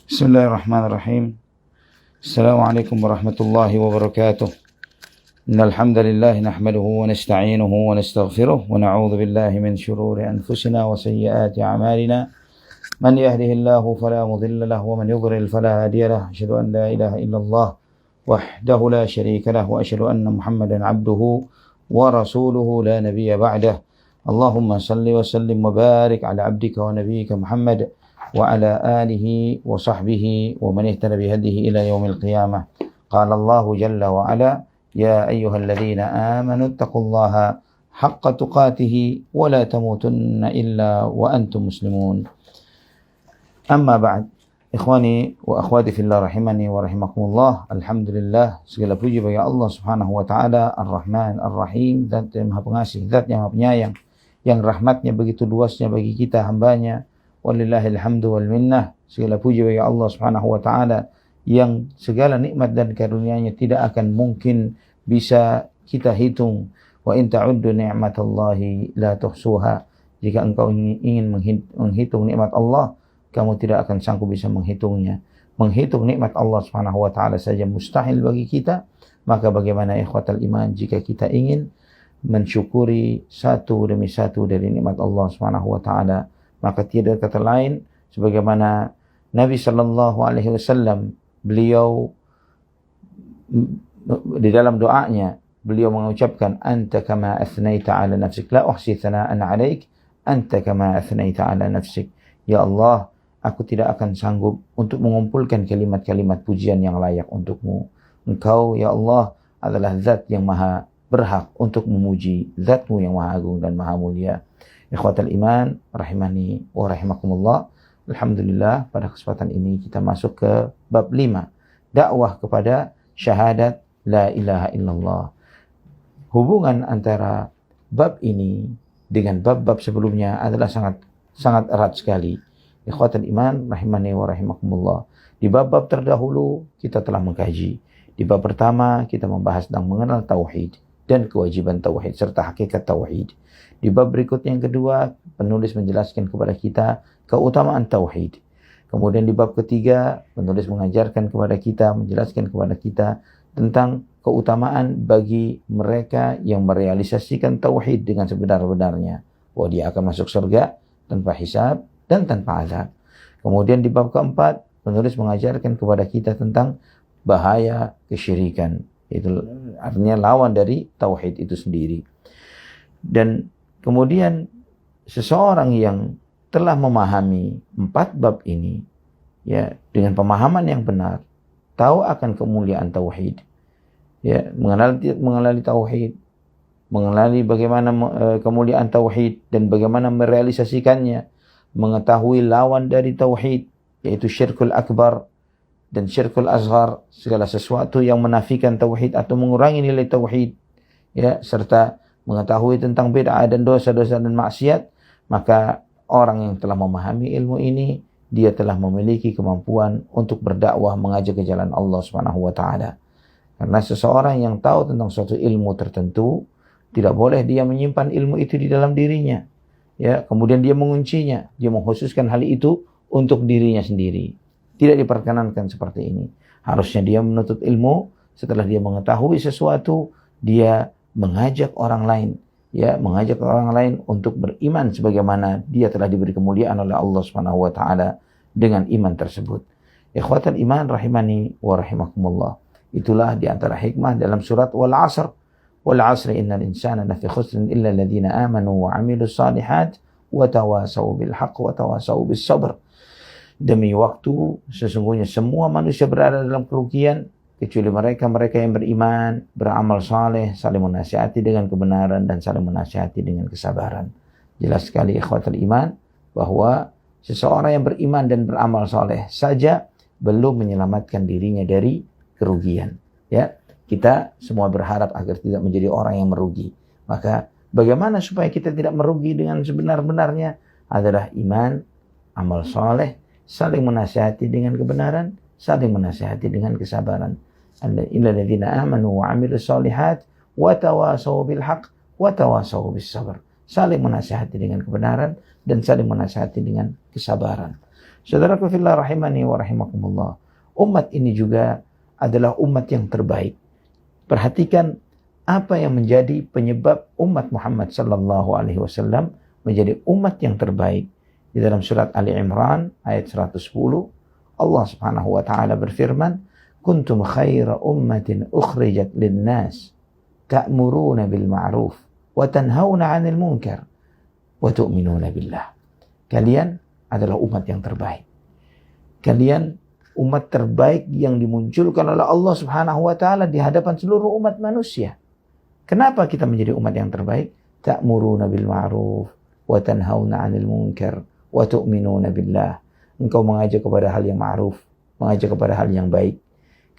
بسم الله الرحمن الرحيم. السلام عليكم ورحمة الله وبركاته. إن الحمد لله نحمده ونستعينه ونستغفره ونعوذ بالله من شرور أنفسنا وسيئات أعمالنا. من يهده الله فلا مضل له ومن يضلل فلا هادي له. أشهد أن لا إله إلا الله وحده لا شريك له وأشهد أن محمدا عبده ورسوله لا نبي بعده. اللهم صل وسلم وبارك على عبدك ونبيك محمد وعلى آله وصحبه ومن اهتدى بهديه إلى يوم القيامة. قال الله جل وعلا: يا أيها الذين آمنوا اتقوا الله حق تقاته ولا تموتن إلا وأنتم مسلمون. أما بعد, ikhwani wa akhwati fillah rahimani wa rahimakumullah. Alhamdulillah, segala puji bagi Allah Subhanahu wa taala, Ar-Rahman Ar-Rahim, Zat yang Maha Pengasih, Zat yang Maha Penyayang, yang rahmatnya begitu luasnya bagi kita hambanya. Walillahil hamdu wal minnah. Segala puji bagi Allah Subhanahu wa taala yang segala nikmat dan karunia-Nya tidak akan mungkin bisa kita hitung. Wa in ta'uddu ni'matallahi la tuhsuha. Jika engkau ingin menghitung nikmat Allah, kamu tidak akan sanggup bisa menghitungnya. Menghitung nikmat Allah Subhanahu wa taala saja mustahil bagi kita, maka bagaimana ikhwatal iman jika kita ingin mensyukuri satu demi satu dari nikmat Allah Subhanahu wa taala? Maka tidak kata lain sebagaimana Nabi sallallahu alaihi wasallam, beliau di dalam doanya beliau mengucapkan, anta kama athnaita ala nafsik la uhsi thana'an 'alaik anta kama athnaita ala nafsik. Ya Allah, aku tidak akan sanggup untuk mengumpulkan kalimat-kalimat pujian yang layak untukmu. Engkau ya Allah adalah zat yang maha berhak untuk memuji, zatmu yang maha agung dan maha mulia. Ikhwatal iman rahimani wa rahimakumullah. Alhamdulillah, pada kesempatan ini kita masuk ke bab 5, dakwah kepada syahadat la ilaha illallah. Hubungan antara bab ini dengan bab-bab sebelumnya adalah sangat erat sekali. Ikhwatal iman rahimani wa rahimakumullah. Di bab-bab terdahulu kita telah mengkaji. Di bab pertama kita membahas tentang mengenal tauhid dan kewajiban tauhid serta hakikat tauhid. Di bab berikutnya yang kedua, penulis menjelaskan kepada kita keutamaan tauhid. Kemudian di bab ketiga, penulis mengajarkan kepada kita, menjelaskan kepada kita tentang keutamaan bagi mereka yang merealisasikan tauhid dengan sebenar-benarnya. Bahwa dia akan masuk surga tanpa hisab dan tanpa azab. Kemudian di bab keempat, penulis mengajarkan kepada kita tentang bahaya kesyirikan. Itu artinya lawan dari tauhid itu sendiri. Dan kemudian seseorang yang telah memahami 4 bab ini, ya, dengan pemahaman yang benar, tahu akan kemuliaan tauhid, ya, mengenali tauhid, mengenali bagaimana kemuliaan tauhid dan bagaimana merealisasikannya, mengetahui lawan dari tauhid yaitu syirkul akbar dan syirkul asghar, segala sesuatu yang menafikan tauhid atau mengurangi nilai tauhid, ya, serta mengetahui tentang bid'ah dan dosa-dosa dan maksiat, maka orang yang telah memahami ilmu ini, dia telah memiliki kemampuan untuk berdakwah mengajak ke jalan Allah Subhanahu wa taala. Karena seseorang yang tahu tentang suatu ilmu tertentu, tidak boleh dia menyimpan ilmu itu di dalam dirinya. Ya, kemudian dia menguncinya, dia mengkhususkan hal itu untuk dirinya sendiri. Tidak diperkenankan seperti ini. Harusnya dia menuntut ilmu, setelah dia mengetahui sesuatu, dia mengajak orang lain, ya, mengajak orang lain untuk beriman sebagaimana dia telah diberi kemuliaan oleh Allah Subhanahu wa taala dengan iman tersebut. Ikhwatal iman rahimani wa rahimakumullah. Itulah di antara hikmah dalam surat Wal 'Asr. Wal 'asri innal insana lafi khusrin illa alladziina aamanu wa 'amilus shalihat wa tawassaw bil haqq wa tawassaw bis sabr. Demi waktu, sesungguhnya semua manusia berada dalam kerugian kecuali mereka yang beriman, beramal saleh, saling menasihati dengan kebenaran dan saling menasihati dengan kesabaran. Jelas sekali ikhwatul iman bahwa seseorang yang beriman dan beramal saleh saja belum menyelamatkan dirinya dari kerugian. Ya, kita semua berharap agar tidak menjadi orang yang merugi. Maka bagaimana supaya kita tidak merugi dengan sebenar-benarnya? Adalah iman, amal saleh, saling menasihati dengan kebenaran, saling menasihati dengan kesabaran. Alladzina amanu wa 'amilus shalihat wa tawasaw bil haqq wa tawasaw bis sabr. Saling menasihati dengan kebenaran dan saling menasihati dengan kesabaran. Saudaraku fillah rahimani wa rahimakumullah. Umat ini juga adalah umat yang terbaik. Perhatikan apa yang menjadi penyebab umat Muhammad sallallahu alaihi wasallam menjadi umat yang terbaik. Di dalam surat Ali Imran ayat 110, Allah Subhanahu wa taala berfirman, "Kuntum khaira ummatin ukhrijat lin-nas, ta'muruna bil ma'ruf wa tanhauna 'anil munkar wa tu'minuna billah." Kalian adalah umat yang terbaik. Kalian umat terbaik yang dimunculkan oleh Allah Subhanahu wa taala di hadapan seluruh umat manusia. Kenapa kita menjadi umat yang terbaik? Ta'muruna bil ma'ruf wa tanhauna 'anil munkar wa tu'minuna billah. Engkau mengajak kepada hal yang ma'ruf, mengajak kepada hal yang baik.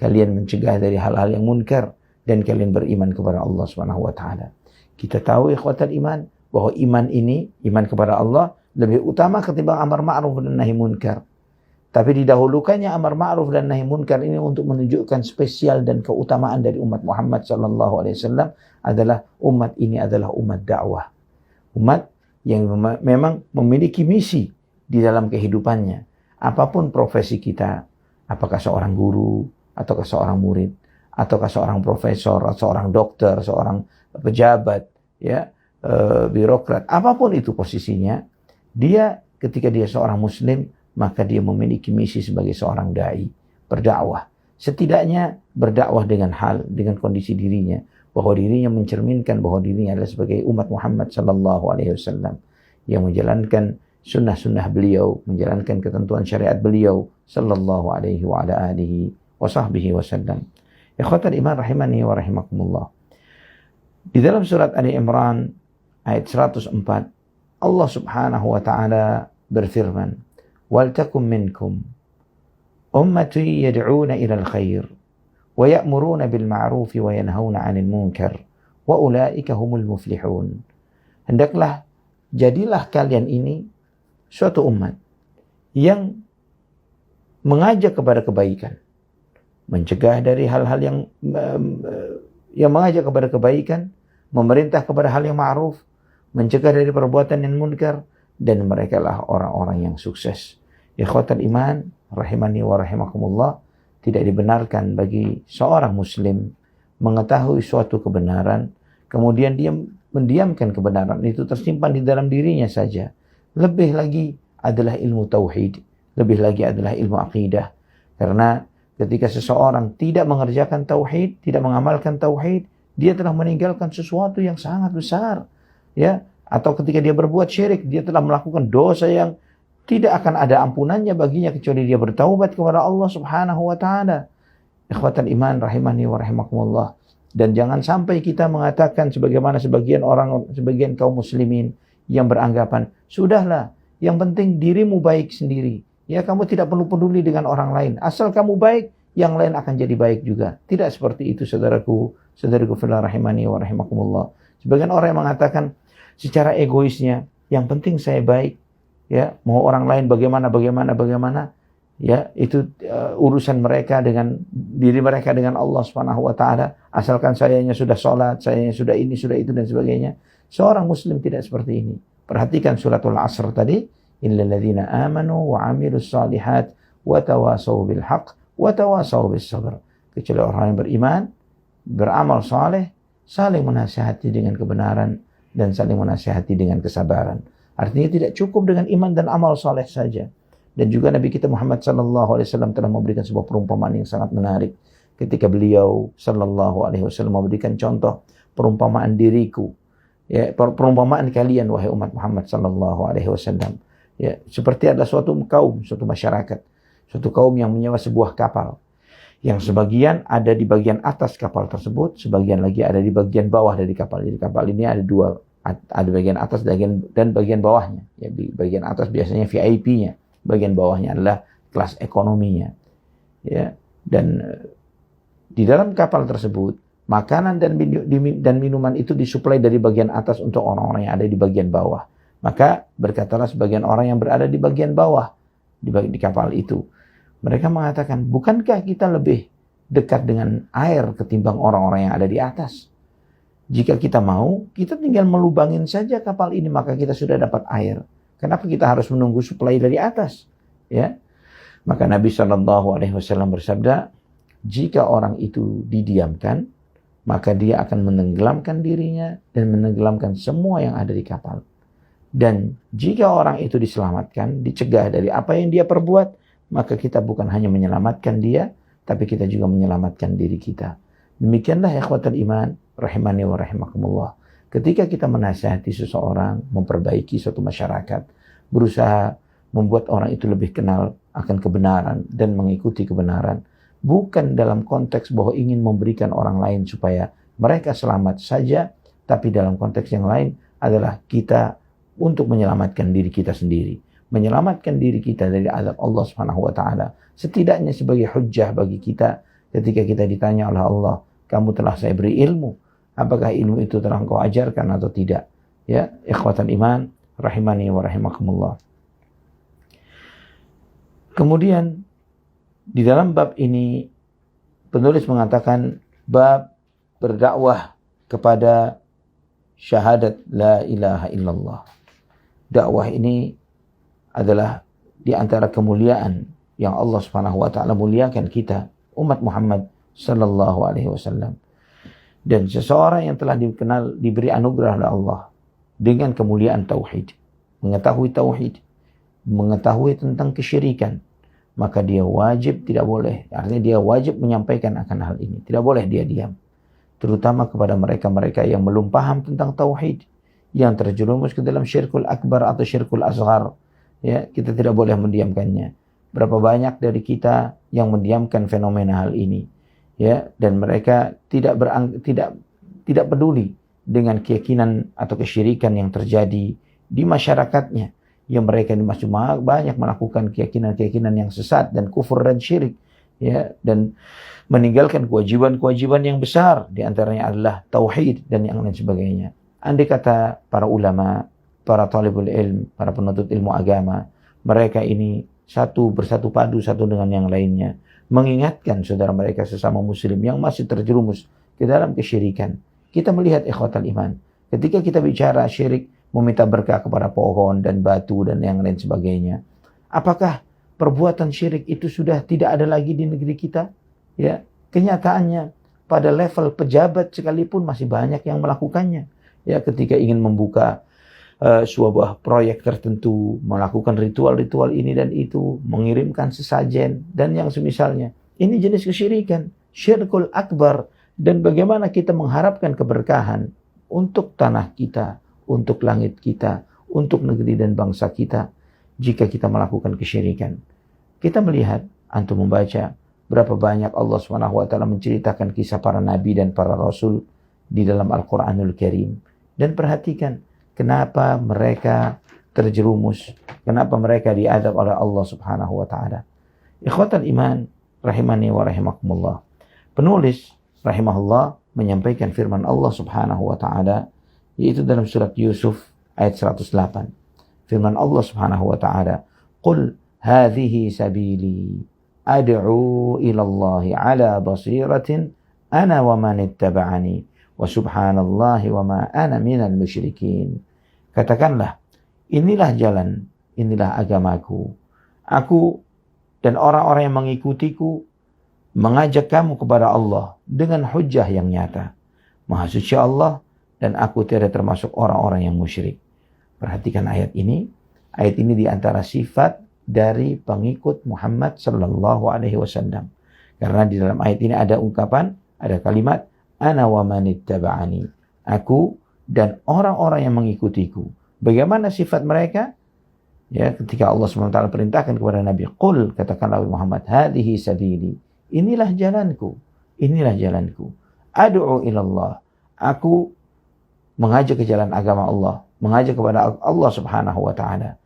Kalian mencegah dari hal-hal yang munkar dan kalian beriman kepada Allah Subhanahu wa taala. Kita tahu ikhwatal iman bahwa iman ini, iman kepada Allah lebih utama ketimbang amar ma'ruf dan nahi munkar. Tapi didahulukannya amar ma'ruf dan nahi munkar ini untuk menunjukkan spesial dan keutamaan dari umat Muhammad sallallahu alaihi wasallam adalah umat ini adalah umat dakwah. Umat yang memang memiliki misi di dalam kehidupannya. Apapun profesi kita, apakah seorang guru, ataukah seorang murid, ataukah seorang profesor, atau seorang dokter, seorang pejabat, ya, birokrat, apapun itu posisinya, dia ketika dia seorang muslim, maka dia memiliki misi sebagai seorang dai, berdakwah. Setidaknya berdakwah dengan kondisi dirinya, bahwa dirinya mencerminkan bahwa dirinya adalah sebagai umat Muhammad sallallahu alaihi wasallam yang menjalankan sunnah-sunnah beliau, menjalankan ketentuan syariat beliau sallallahu alaihi wa ala alihi wa sahbihi wasallam. Ikhwatal iman rahimani wa rahimakumullah. Di dalam surat Ali Imran ayat 104, Allah Subhanahu wa taala berfirman, "Waltakum minkum ummatu yad'una ila al-khair wa ya'muruna bil ma'ruf wa yanhauna 'anil munkar wa ulaika humul muflihun." Hendaklah jadilah kalian ini suatu umat yang mengajak kepada kebaikan, mencegah dari hal-hal yang mengajak kepada kebaikan, memerintah kepada hal yang ma'ruf, mencegah dari perbuatan yang munkar, dan mereka lah orang-orang yang sukses. Ikhwatal iman rahimani wa rahimakumullah, tidak dibenarkan bagi seorang muslim mengetahui suatu kebenaran kemudian dia mendiamkan kebenaran itu tersimpan di dalam dirinya saja. Lebih lagi adalah ilmu tauhid, lebih lagi adalah ilmu akidah. Karena ketika seseorang tidak mengerjakan tauhid, tidak mengamalkan tauhid, dia telah meninggalkan sesuatu yang sangat besar, ya. Atau ketika dia berbuat syirik, dia telah melakukan dosa yang tidak akan ada ampunannya baginya kecuali dia bertaubat kepada Allah Subhanahu wa taala. Ikhwatal iman rahimani wa rahimakumullah. Dan jangan sampai kita mengatakan sebagaimana sebagian kaum muslimin yang beranggapan, sudahlah, yang penting dirimu baik sendiri. Ya, kamu tidak perlu peduli dengan orang lain. Asal kamu baik, yang lain akan jadi baik juga. Tidak seperti itu, saudaraku fillah rahimani wa rahimakumullah. Sebagian orang yang mengatakan secara egoisnya, yang penting saya baik, ya, mau orang lain bagaimana, ya, itu urusan mereka dengan diri mereka dengan Allah Subhanahu wa taala. Asalkan sayanya sudah salat, sayanya sudah ini, sudah itu dan sebagainya. Seorang muslim tidak seperti ini. Perhatikan suratul Asr tadi, illal ladzina amanu wa 'amilus shalihat wa tawasaw bil haqq wa tawasaw bis sabr. Kecuali orang yang beriman, beramal saleh, saling menasihati dengan kebenaran dan saling menasihati dengan kesabaran. Artinya tidak cukup dengan iman dan amal saleh saja. Dan juga Nabi kita Muhammad sallallahu alaihi wasallam telah memberikan sebuah perumpamaan yang sangat menarik ketika beliau sallallahu alaihi wasallam memberikan contoh perumpamaan diriku, ya, perumpamaan kalian wahai umat Muhammad sallallahu alaihi wasallam, ya, seperti ada suatu kaum, suatu masyarakat, suatu kaum yang menyewa sebuah kapal yang sebagian ada di bagian atas kapal tersebut, sebagian lagi ada di bagian bawah dari kapal. Jadi kapal ini ada dua, ada bagian atas dan bagian bawahnya. Ya, di bagian atas biasanya VIP-nya. Bagian bawahnya adalah kelas ekonominya, ya. Dan di dalam kapal tersebut makanan dan minuman itu disuplai dari bagian atas untuk orang-orang yang ada di bagian bawah. Maka berkatalah sebagian orang yang berada di bagian bawah di kapal itu, mereka mengatakan, bukankah kita lebih dekat dengan air ketimbang orang-orang yang ada di atas? Jika kita mau, kita tinggal melubangin saja kapal ini, maka kita sudah dapat air. Kenapa kita harus menunggu suplai dari atas? Ya, Maka Nabi SAW bersabda, jika orang itu didiamkan, maka dia akan menenggelamkan dirinya dan menenggelamkan semua yang ada di kapal. Dan jika orang itu diselamatkan, dicegah dari apa yang dia perbuat, maka kita bukan hanya menyelamatkan dia, tapi kita juga menyelamatkan diri kita. Demikianlah ikhwatal iman, rahimani wa rahimakumullah. Ketika kita menasihati seseorang, memperbaiki suatu masyarakat, berusaha membuat orang itu lebih kenal akan kebenaran dan mengikuti kebenaran, bukan dalam konteks bahwa ingin memberikan orang lain supaya mereka selamat saja, tapi dalam konteks yang lain adalah kita untuk menyelamatkan diri kita sendiri, menyelamatkan diri kita dari azab Allah Subhanahu wa taala. Setidaknya sebagai hujjah bagi kita ketika kita ditanya oleh Allah, kamu telah saya beri ilmu, apakah ilmu itu telah engkau ajarkan atau tidak? Ya, ikhwatan iman, rahimani wa rahimakumullah. Kemudian di dalam bab ini penulis mengatakan bab berdakwah kepada syahadat la ilaha illallah. Dakwah ini adalah di antara kemuliaan yang Allah Subhanahu wa taala muliakan kita, umat Muhammad sallallahu alaihi wasallam. Dan seseorang yang telah dikenal, diberi anugerah oleh Allah dengan kemuliaan tauhid, mengetahui tauhid, mengetahui tentang kesyirikan, maka dia wajib tidak boleh, artinya dia wajib menyampaikan akan hal ini. Tidak boleh dia diam. Terutama kepada mereka-mereka yang belum paham tentang tauhid, yang terjerumus ke dalam syirkul akbar atau syirkul asghar. Ya, kita tidak boleh mendiamkannya. Berapa banyak dari kita yang mendiamkan fenomena hal ini, ya, dan mereka tidak peduli dengan keyakinan atau kesyirikan yang terjadi di masyarakatnya. Yang mereka ini masih banyak melakukan keyakinan-keyakinan yang sesat dan kufur dan syirik, ya, dan meninggalkan kewajiban-kewajiban yang besar, di antaranya adalah tauhid dan yang lain sebagainya. Andai kata para ulama, para talibul ilm, para penuntut ilmu agama, mereka ini bersatu padu satu dengan yang lainnya, mengingatkan saudara mereka sesama muslim yang masih terjerumus ke dalam kesyirikan. Kita melihat ikhwatal iman, ketika kita bicara syirik, meminta berkah kepada pohon dan batu dan yang lain sebagainya, apakah perbuatan syirik itu sudah tidak ada lagi di negeri kita? Ya, kenyataannya pada level pejabat sekalipun masih banyak yang melakukannya. Ya, ketika ingin membuka sebuah proyek tertentu, melakukan ritual-ritual ini dan itu, mengirimkan sesajen dan yang semisalnya. Ini jenis kesyirikan, syirkul akbar. Dan bagaimana kita mengharapkan keberkahan untuk tanah kita, untuk langit kita, untuk negeri dan bangsa kita, jika kita melakukan kesyirikan. Kita melihat, antum membaca, berapa banyak Allah SWT menceritakan kisah para nabi dan para rasul di dalam Al-Quranul Karim. Dan perhatikan, kenapa mereka terjerumus, kenapa mereka diadab oleh Allah Subhanahu wa taala. Ikhwatal iman, rahimani wa rahimakumullah. Penulis rahimahullah menyampaikan firman Allah Subhanahu wa taala, yaitu dalam surat Yusuf ayat 108. Firman Allah Subhanahu wa taala, "Qul hadhihi sabili ad'u ila Allah ala basiratin ana wa man ittaba'ani wa subhanallahi wa ma ana minal musyrikin." Katakanlah, inilah jalan, inilah agamaku. Aku dan orang-orang yang mengikutiku mengajak kamu kepada Allah dengan hujjah yang nyata. Maha suci Allah, dan aku tidak termasuk orang-orang yang musyrik. Perhatikan ayat ini. Ayat ini diantara sifat dari pengikut Muhammad sallallahu alaihi wasallam. Karena di dalam ayat ini ada ungkapan, ada kalimat, ana wa man ittaba'ani. Aku dan orang-orang yang mengikutiku. Bagaimana sifat mereka? Ya, ketika Allah SWT perintahkan kepada Nabi, qul, katakanlah Muhammad, hadhihi sabili. Inilah jalanku. Inilah jalanku. Ad'u ilallah. Aku mengajak ke jalan agama Allah, mengajak kepada Allah Subhanahu wa taala.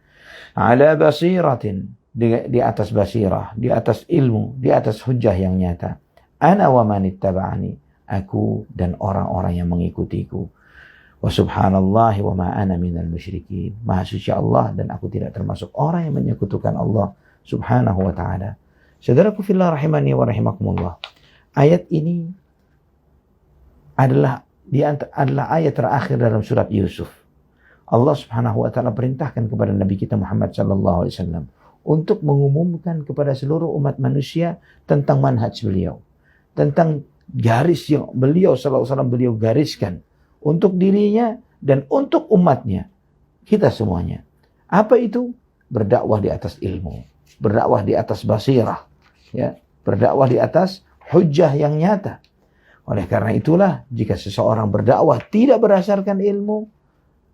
Ala basiratin, di atas basirah, di atas ilmu, di atas hujjah yang nyata. Ana wa man ittaba'ani, aku dan orang-orang yang mengikutiku. Wa subhanallahi wa ma ana minal musyrikin. Maha suci Allah dan aku tidak termasuk orang yang menyekutukan Allah Subhanahu wa taala. Saudaraku fillah rahimani wa rahimakumullah. Ayat ini adalah ayat terakhir dalam surat Yusuf. Allah Subhanahu wa taala perintahkan kepada Nabi kita Muhammad sallallahu alaihi wasallam untuk mengumumkan kepada seluruh umat manusia tentang manhaj beliau, tentang garis yang beliau sallallahu alaihi wasallam beliau gariskan untuk dirinya dan untuk umatnya, kita semuanya. Apa itu? Berdakwah di atas ilmu, berdakwah di atas basirah, ya, berdakwah di atas hujjah yang nyata. Oleh karena itulah, jika seseorang berdakwah tidak berdasarkan ilmu,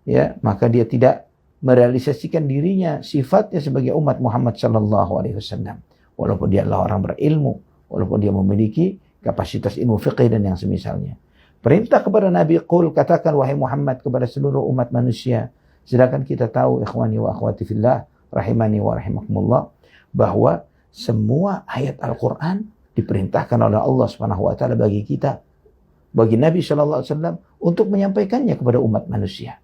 ya, maka dia tidak merealisasikan dirinya, sifatnya sebagai umat Muhammad sallallahu alaihi wasallam. Walaupun dia adalah orang berilmu, walaupun dia memiliki kapasitas ilmu fiqih dan yang semisalnya. Perintah kepada Nabi, qul, katakan wahai Muhammad kepada seluruh umat manusia. Sedangkan kita tahu, ikhwani wa akhwati fillah, rahimani wa rahimakumullah, bahwa semua ayat Al-Quran diperintahkan oleh Allah Subhanahu wa taala bagi kita, bagi Nabi sallallahu alaihi wasallam untuk menyampaikannya kepada umat manusia.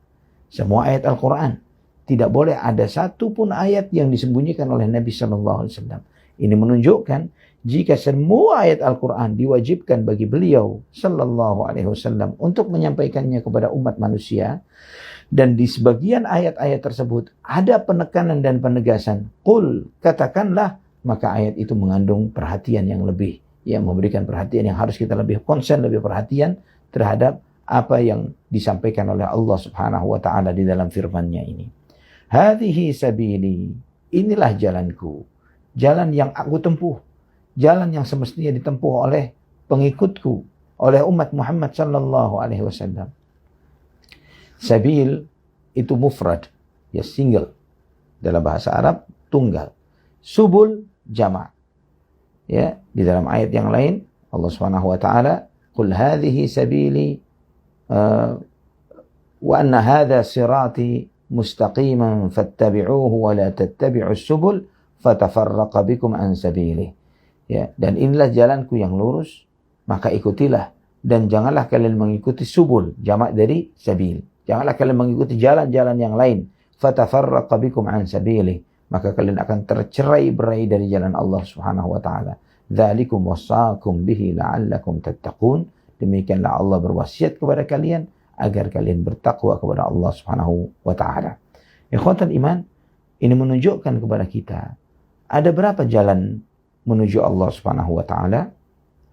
Semua ayat Al-Quran, tidak boleh ada satu pun ayat yang disembunyikan oleh Nabi sallallahu alaihi wasallam. Ini menunjukkan jika semua ayat Al-Quran diwajibkan bagi beliau sallallahu alaihi wasallam untuk menyampaikannya kepada umat manusia, dan di sebagian ayat-ayat tersebut ada penekanan dan penegasan, qul, katakanlah, maka ayat itu mengandung perhatian yang lebih, yang memberikan perhatian yang harus kita lebih konsen, lebih perhatian terhadap apa yang disampaikan oleh Allah Subhanahu wa taala di dalam firman-Nya ini. Hadhihi sabili, inilah jalanku, jalan yang aku tempuh, jalan yang semestinya ditempuh oleh pengikutku, oleh umat Muhammad sallallahu alaihi wasallam. Sabil itu mufrad, ya, single. Dalam bahasa Arab tunggal. Subul jama'. Ya, di dalam ayat yang lain Allah Subhanahu wa taala, qul hadhihi sabili wa anna hadha sirati mustaqiman fattabi'uhu wa la tattabi'us subul fatafarraqa bikum an sabilihi. Ya, dan inilah jalanku yang lurus, maka ikutilah, dan janganlah kalian mengikuti subul, jamak dari sabil. Janganlah kalian mengikuti jalan-jalan yang lain. Fatafarraqa bikum an sabilihi, maka kalian akan tercerai-berai dari jalan Allah Subhanahu wa taala. Dzalikum wasaqum bihi la'allakum tattaqun. Demikianlah Allah berwasiat kepada kalian agar kalian bertakwa kepada Allah Subhanahu wa taala. Ikhwatal iman, ini menunjukkan kepada kita ada berapa jalan menuju Allah Subhanahu wa taala?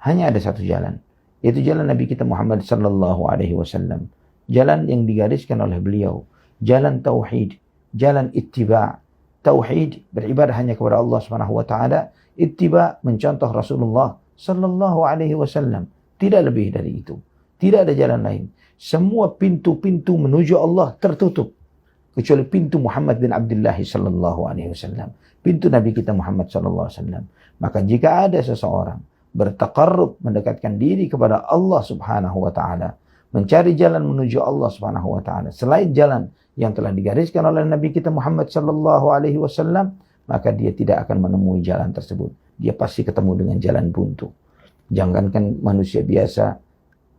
Hanya ada satu jalan, yaitu jalan Nabi kita Muhammad sallallahu alaihi wasallam. Jalan yang digariskan oleh beliau, jalan tauhid, jalan ittiba'. Tauhid, beribadah hanya kepada Allah Subhanahu wa taala. Ittiba', mencontoh Rasulullah sallallahu alaihi wasallam. Tidak lebih dari itu. Tidak ada jalan lain. Semua pintu-pintu menuju Allah tertutup kecuali pintu Muhammad bin Abdullah sallallahu alaihi wasallam, pintu Nabi kita Muhammad sallallahu alaihi wasallam. Maka jika ada seseorang bertaqarrub, mendekatkan diri kepada Allah Subhanahu wa taala, mencari jalan menuju Allah Subhanahu wa taala selain jalan yang telah digariskan oleh Nabi kita Muhammad sallallahu alaihi wasallam, maka dia tidak akan menemui jalan tersebut. Dia pasti ketemu dengan jalan buntu. Jangankan manusia biasa,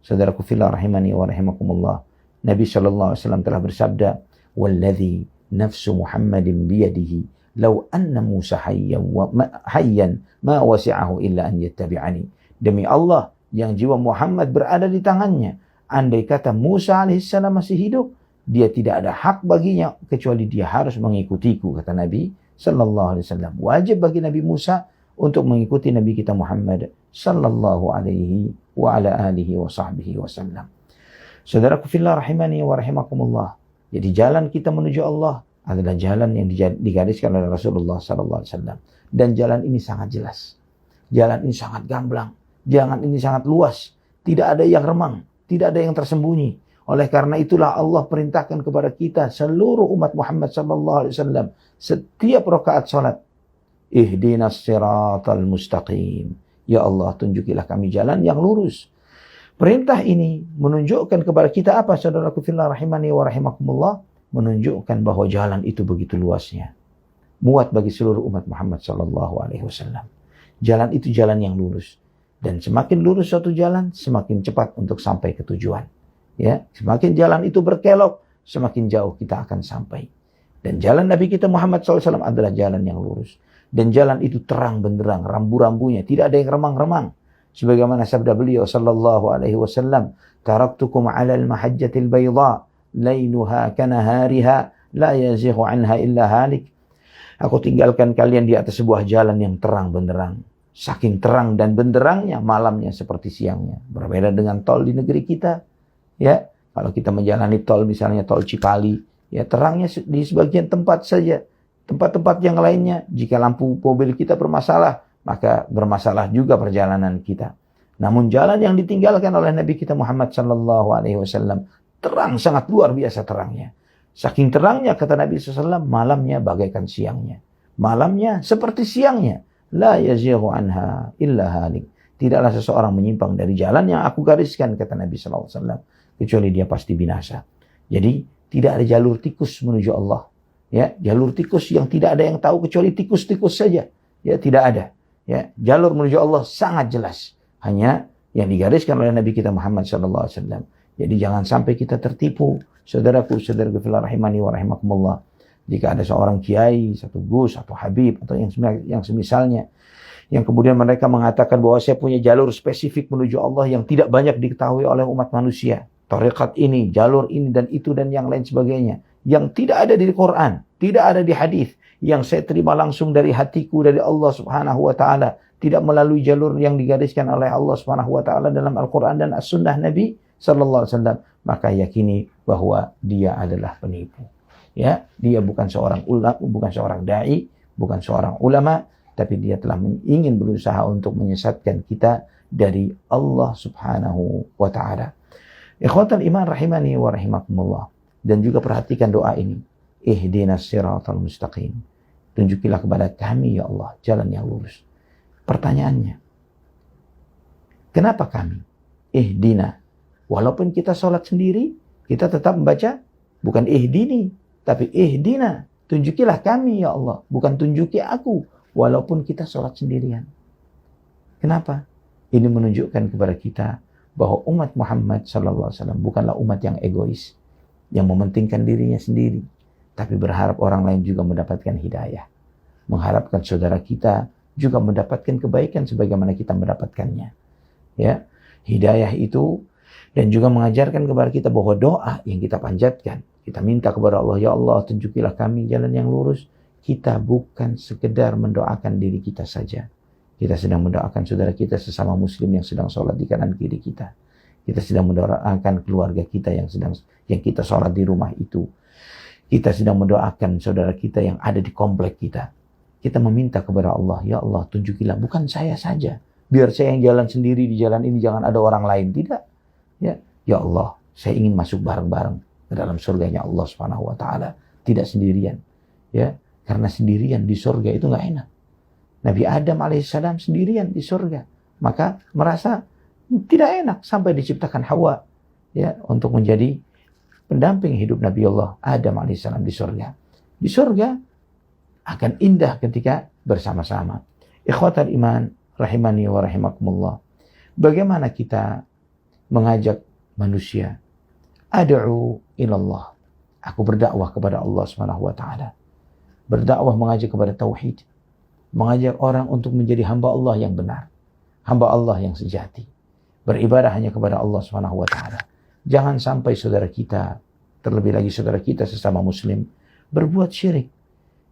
saudaraku fillah rahimani wa rahimakumullah, Nabi sallallahu alaihi wasallam telah bersabda, "Walladzi nafsu Muhammadin biyadihi, law anna Musa hayyan ma wasi'ahu illa an yattabi'ani." Demi Allah yang jiwa Muhammad berada di tangannya, andai kata Musa alaihissalam masih hidup, dia tidak ada hak baginya kecuali dia harus mengikutiku, kata Nabi sallallahu alaihi wasallam. Wajib bagi Nabi Musa untuk mengikuti Nabi kita Muhammad sallallahu alaihi wa ala alihi wa sahbihi wasallam. Saudaraku fillah rahimani wa rahimakumullah. Jadi jalan kita menuju Allah adalah jalan yang digariskan oleh Rasulullah sallallahu alaihi wasallam, dan jalan ini sangat jelas. Jalan ini sangat gamblang, jalan ini sangat luas, tidak ada yang remang, tidak ada yang tersembunyi. Oleh karena itulah Allah perintahkan kepada kita seluruh umat Muhammad sallallahu alaihi wasallam setiap rakaat salat, ihdinas siratal mustaqim. Ya Allah, tunjukilah kami jalan yang lurus. Perintah ini menunjukkan kepada kita apa, saudaraku fillah rahimani wa rahimakumullah? Menunjukkan bahwa jalan itu begitu luasnya, muat bagi seluruh umat Muhammad sallallahu alaihi wasallam. Jalan itu jalan yang lurus, dan semakin lurus suatu jalan, semakin cepat untuk sampai ke tujuan. Ya, semakin jalan itu berkelok, semakin jauh kita akan sampai. Dan jalan Nabi kita Muhammad SAW adalah jalan yang lurus. Dan jalan itu terang benderang, rambu-rambunya tidak ada yang remang-remang. Sebagaimana sabda beliau sallallahu alaihi wasallam, "Taraktukum 'ala al-mahajjatil bayda, lailuha kanahariha, la yazighu 'anha illa halik." Aku tinggalkan kalian di atas sebuah jalan yang terang benderang. Saking terang dan benderangnya, malamnya seperti siangnya. Berbeda dengan tol di negeri kita. Ya, kalau kita menjalani tol, misalnya tol Cipali, ya terangnya di sebagian tempat saja. Tempat-tempat yang lainnya, jika lampu mobil kita bermasalah, maka bermasalah juga perjalanan kita. Namun jalan yang ditinggalkan oleh Nabi kita Muhammad sallallahu alaihi wasallam terang, sangat luar biasa terangnya. Saking terangnya, kata Nabi SAW, malamnya bagaikan siangnya. Malamnya seperti siangnya. La yazighu anha illa halik. Tidaklah seseorang menyimpang dari jalan yang aku gariskan, kata Nabi SAW, kecuali dia pasti binasa. Jadi tidak ada jalur tikus menuju Allah. Ya, jalur tikus yang tidak ada yang tahu kecuali tikus-tikus saja. Ya, tidak ada. Ya, jalur menuju Allah sangat jelas. Hanya yang digariskan oleh Nabi kita Muhammad SAW. Jadi jangan sampai kita tertipu, saudaraku fillah rahimani wa rahimakumullah. Jika ada seorang kiai, satu gus, atau habib, atau yang semisalnya, yang kemudian mereka mengatakan bahwa saya punya jalur spesifik menuju Allah yang tidak banyak diketahui oleh umat manusia. Tarekat ini, jalur ini, dan itu, dan yang lain sebagainya. Yang tidak ada di Quran, tidak ada di hadis, yang saya terima langsung dari hatiku, dari Allah Subhanahu wa Ta'ala, tidak melalui jalur yang digariskan oleh Allah Subhanahu wa Ta'ala dalam Al-Quran dan As-Sunnah Nabi Sallallahu Alaihi Wasallam, maka yakini bahwa dia adalah penipu. Ya, dia bukan seorang ulama, bukan seorang dai, bukan seorang ulama, tapi dia telah ingin berusaha untuk menyesatkan kita dari Allah Subhanahu wa Ta'ala. Ikhwatal iman rahimani wa rahimakumullah. Dan juga perhatikan doa ini. Ihdinas siratal mustaqim. Tunjukilah kepada kami, ya Allah, jalan yang lurus. Pertanyaannya, kenapa kami? Ihdina. Walaupun kita sholat sendiri, kita tetap membaca, bukan ihdini, tapi ihdina. Tunjukilah kami, ya Allah. Bukan tunjuki aku, walaupun kita sholat sendirian. Kenapa? Ini menunjukkan kepada kita bahwa umat Muhammad SAW bukanlah umat yang egois, yang mementingkan dirinya sendiri, tapi berharap orang lain juga mendapatkan hidayah. Mengharapkan saudara kita juga mendapatkan kebaikan sebagaimana kita mendapatkannya. Ya, hidayah itu, dan juga mengajarkan kepada kita bahwa doa yang kita panjatkan, kita minta kepada Allah, ya Allah, tunjukilah kami jalan yang lurus. Kita bukan sekedar mendoakan diri kita saja. Kita sedang mendoakan saudara kita sesama muslim yang sedang sholat di kanan kiri kita. Kita sedang mendoakan keluarga kita yang kita sholat di rumah itu. Kita sedang mendoakan saudara kita yang ada di komplek kita. Kita meminta kepada Allah, ya Allah, tunjukilah, bukan saya saja. Biar saya yang jalan sendiri di jalan ini, jangan ada orang lain. Tidak. Ya Allah, saya ingin masuk bareng-bareng ke dalam surganya Allah Subhanahu wa Ta'ala. Tidak sendirian. Ya, karena sendirian di surga itu nggak enak. Nabi Adam alaihissalam sendirian di surga. Maka merasa tidak enak sampai diciptakan Hawa, ya, untuk menjadi pendamping hidup Nabi Allah Adam alaihissalam di surga. Di surga akan indah ketika bersama-sama. Ikhwatal iman rahimani wa rahimakumullah. Bagaimana kita mengajak manusia? Ad'u ilallah. Aku berdakwah kepada Allah Subhanahu wa Ta'ala. Berdakwah mengajak kepada tauhid. Mengajak orang untuk menjadi hamba Allah yang benar. Hamba Allah yang sejati. Beribadah hanya kepada Allah Subhanahu wa Ta'ala. Jangan sampai saudara kita, terlebih lagi saudara kita sesama muslim, berbuat syirik.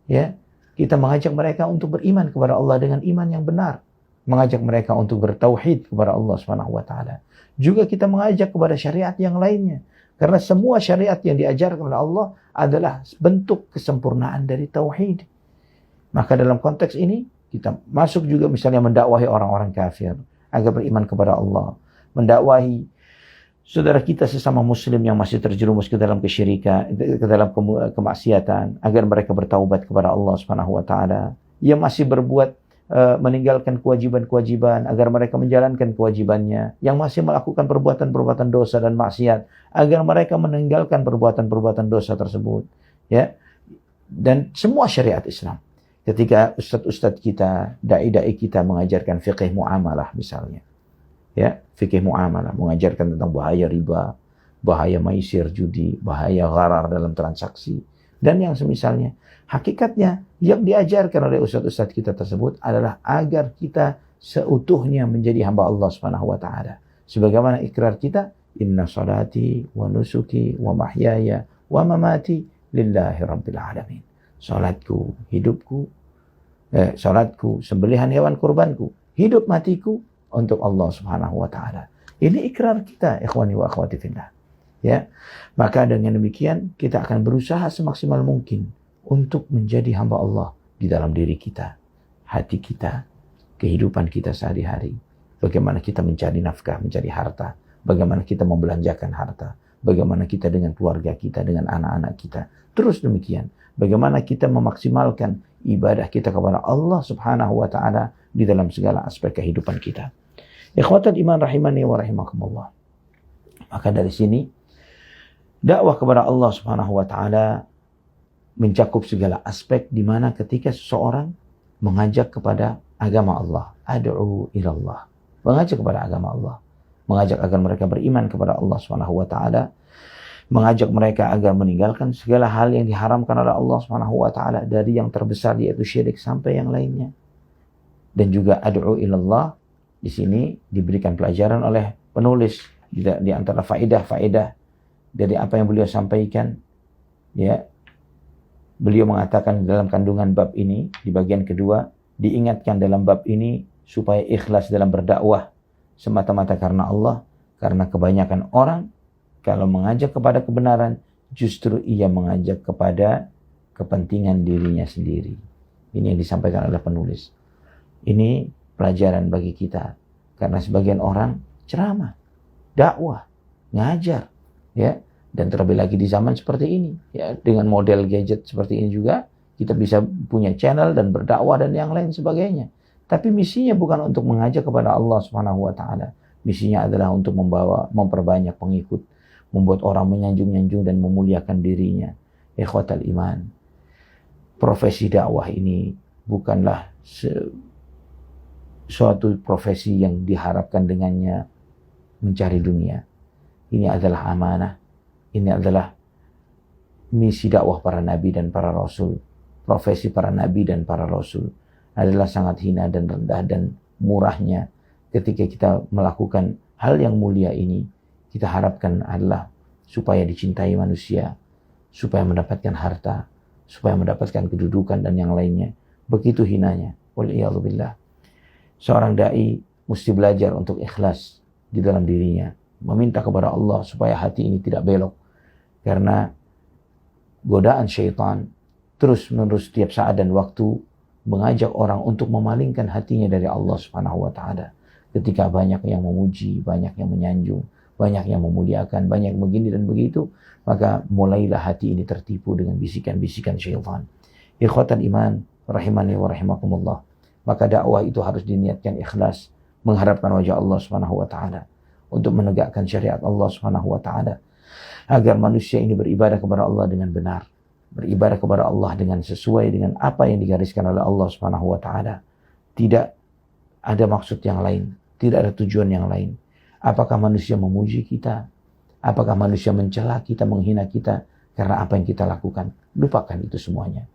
Ya, kita mengajak mereka untuk beriman kepada Allah dengan iman yang benar. Mengajak mereka untuk bertauhid kepada Allah Subhanahu wa Ta'ala. Juga kita mengajak kepada syariat yang lainnya. Karena semua syariat yang diajarkan oleh Allah adalah bentuk kesempurnaan dari tauhid. Maka dalam konteks ini, kita masuk juga misalnya mendakwahi orang-orang kafir agar beriman kepada Allah. Mendakwahi saudara kita sesama muslim yang masih terjerumus ke dalam kesyirikan, ke dalam kemaksiatan, agar mereka bertaubat kepada Allah Subhanahu wa Ta'ala. Yang masih berbuat meninggalkan kewajiban-kewajiban, agar mereka menjalankan kewajibannya. Yang masih melakukan perbuatan-perbuatan dosa dan maksiat, agar mereka meninggalkan perbuatan-perbuatan dosa tersebut. Ya, dan semua syariat Islam. Ketika ustadz-ustadz kita, dai-dai kita mengajarkan fikih muamalah misalnya. Ya, fikih muamalah, mengajarkan tentang bahaya riba, bahaya maisir judi, bahaya gharar dalam transaksi, dan yang semisalnya. Hakikatnya yang diajarkan oleh ustadz-ustadz kita tersebut adalah agar kita seutuhnya menjadi hamba Allah Subhanahu wa Ta'ala. Sebagaimana ikrar kita, inna salati wa nusuki wa mahyaya wa mamati lillahi rabbil alamin. Salatku, hidupku, salatku, sembelihan hewan kurbanku, hidup matiku untuk Allah Subhanahu wa taala. Ini ikrar kita, ikhwani wa akhwati fillah. Ya. Maka dengan demikian kita akan berusaha semaksimal mungkin untuk menjadi hamba Allah di dalam diri kita, hati kita, kehidupan kita sehari-hari. Bagaimana kita mencari nafkah, mencari harta, bagaimana kita membelanjakan harta, bagaimana kita dengan keluarga kita, dengan anak-anak kita. Terus demikian, bagaimana kita memaksimalkan ibadah kita kepada Allah Subhanahu wa taala di dalam segala aspek kehidupan kita. Ikhwatal iman rahimani wa rahimakumullah. Maka dari sini dakwah kepada Allah Subhanahu wa taala mencakup segala aspek, di mana ketika seseorang mengajak kepada agama Allah, ad'u ilallah, mengajak kepada agama Allah, mengajak agar mereka beriman kepada Allah Subhanahu wa taala, mengajak mereka agar meninggalkan segala hal yang diharamkan oleh Allah Subhanahu wa taala, dari yang terbesar yaitu syirik sampai yang lainnya. Dan juga ad'u ilallah di sini diberikan pelajaran oleh penulis di antara faedah-faedah dari apa yang beliau sampaikan, ya. Beliau mengatakan dalam kandungan bab ini, di bagian kedua, diingatkan dalam bab ini supaya ikhlas dalam berdakwah semata-mata karena Allah, karena kebanyakan orang kalau mengajak kepada kebenaran, justru ia mengajak kepada kepentingan dirinya sendiri. Ini yang disampaikan oleh penulis. Ini pelajaran bagi kita, karena sebagian orang ceramah, dakwah, ngajar, ya. Dan terlebih lagi di zaman seperti ini, ya, dengan model gadget seperti ini juga, kita bisa punya channel dan berdakwah dan yang lain sebagainya. Tapi misinya bukan untuk mengajak kepada Allah Subhanahu wa taala. Misinya adalah untuk memperbanyak pengikut, membuat orang menyanjung-nyanjung dan memuliakan dirinya. Ikhwatal iman. Profesi dakwah ini bukanlah suatu profesi yang diharapkan dengannya mencari dunia. Ini adalah amanah. Ini adalah misi dakwah para nabi dan para rasul. Profesi para nabi dan para rasul adalah sangat hina dan rendah, dan murahnya ketika kita melakukan hal yang mulia ini, kita harapkan adalah supaya dicintai manusia, supaya mendapatkan harta, supaya mendapatkan kedudukan dan yang lainnya. Begitu hinanya. Waliyadzubillah. Seorang da'i mesti belajar untuk ikhlas di dalam dirinya, meminta kepada Allah supaya hati ini tidak belok. Karena godaan syaitan terus-menerus setiap saat dan waktu mengajak orang untuk memalingkan hatinya dari Allah Subhanahu wa taala. Ketika banyak yang memuji, banyak yang menyanjung, banyak yang memuliakan, banyak begini dan begitu, maka mulailah hati ini tertipu dengan bisikan-bisikan syaitan. Ikhwatan iman rahimani wa rahimakumullah. Maka dakwah itu harus diniatkan ikhlas, mengharapkan wajah Allah Subhanahu wa taala, untuk menegakkan syariat Allah Subhanahu wa taala, agar manusia ini beribadah kepada Allah dengan benar, beribadah kepada Allah dengan sesuai dengan apa yang digariskan oleh Allah Subhanahu wa taala. Tidak ada maksud yang lain, tidak ada tujuan yang lain. Apakah manusia memuji kita? Apakah manusia mencela kita, menghina kita karena apa yang kita lakukan? Lupakan itu semuanya.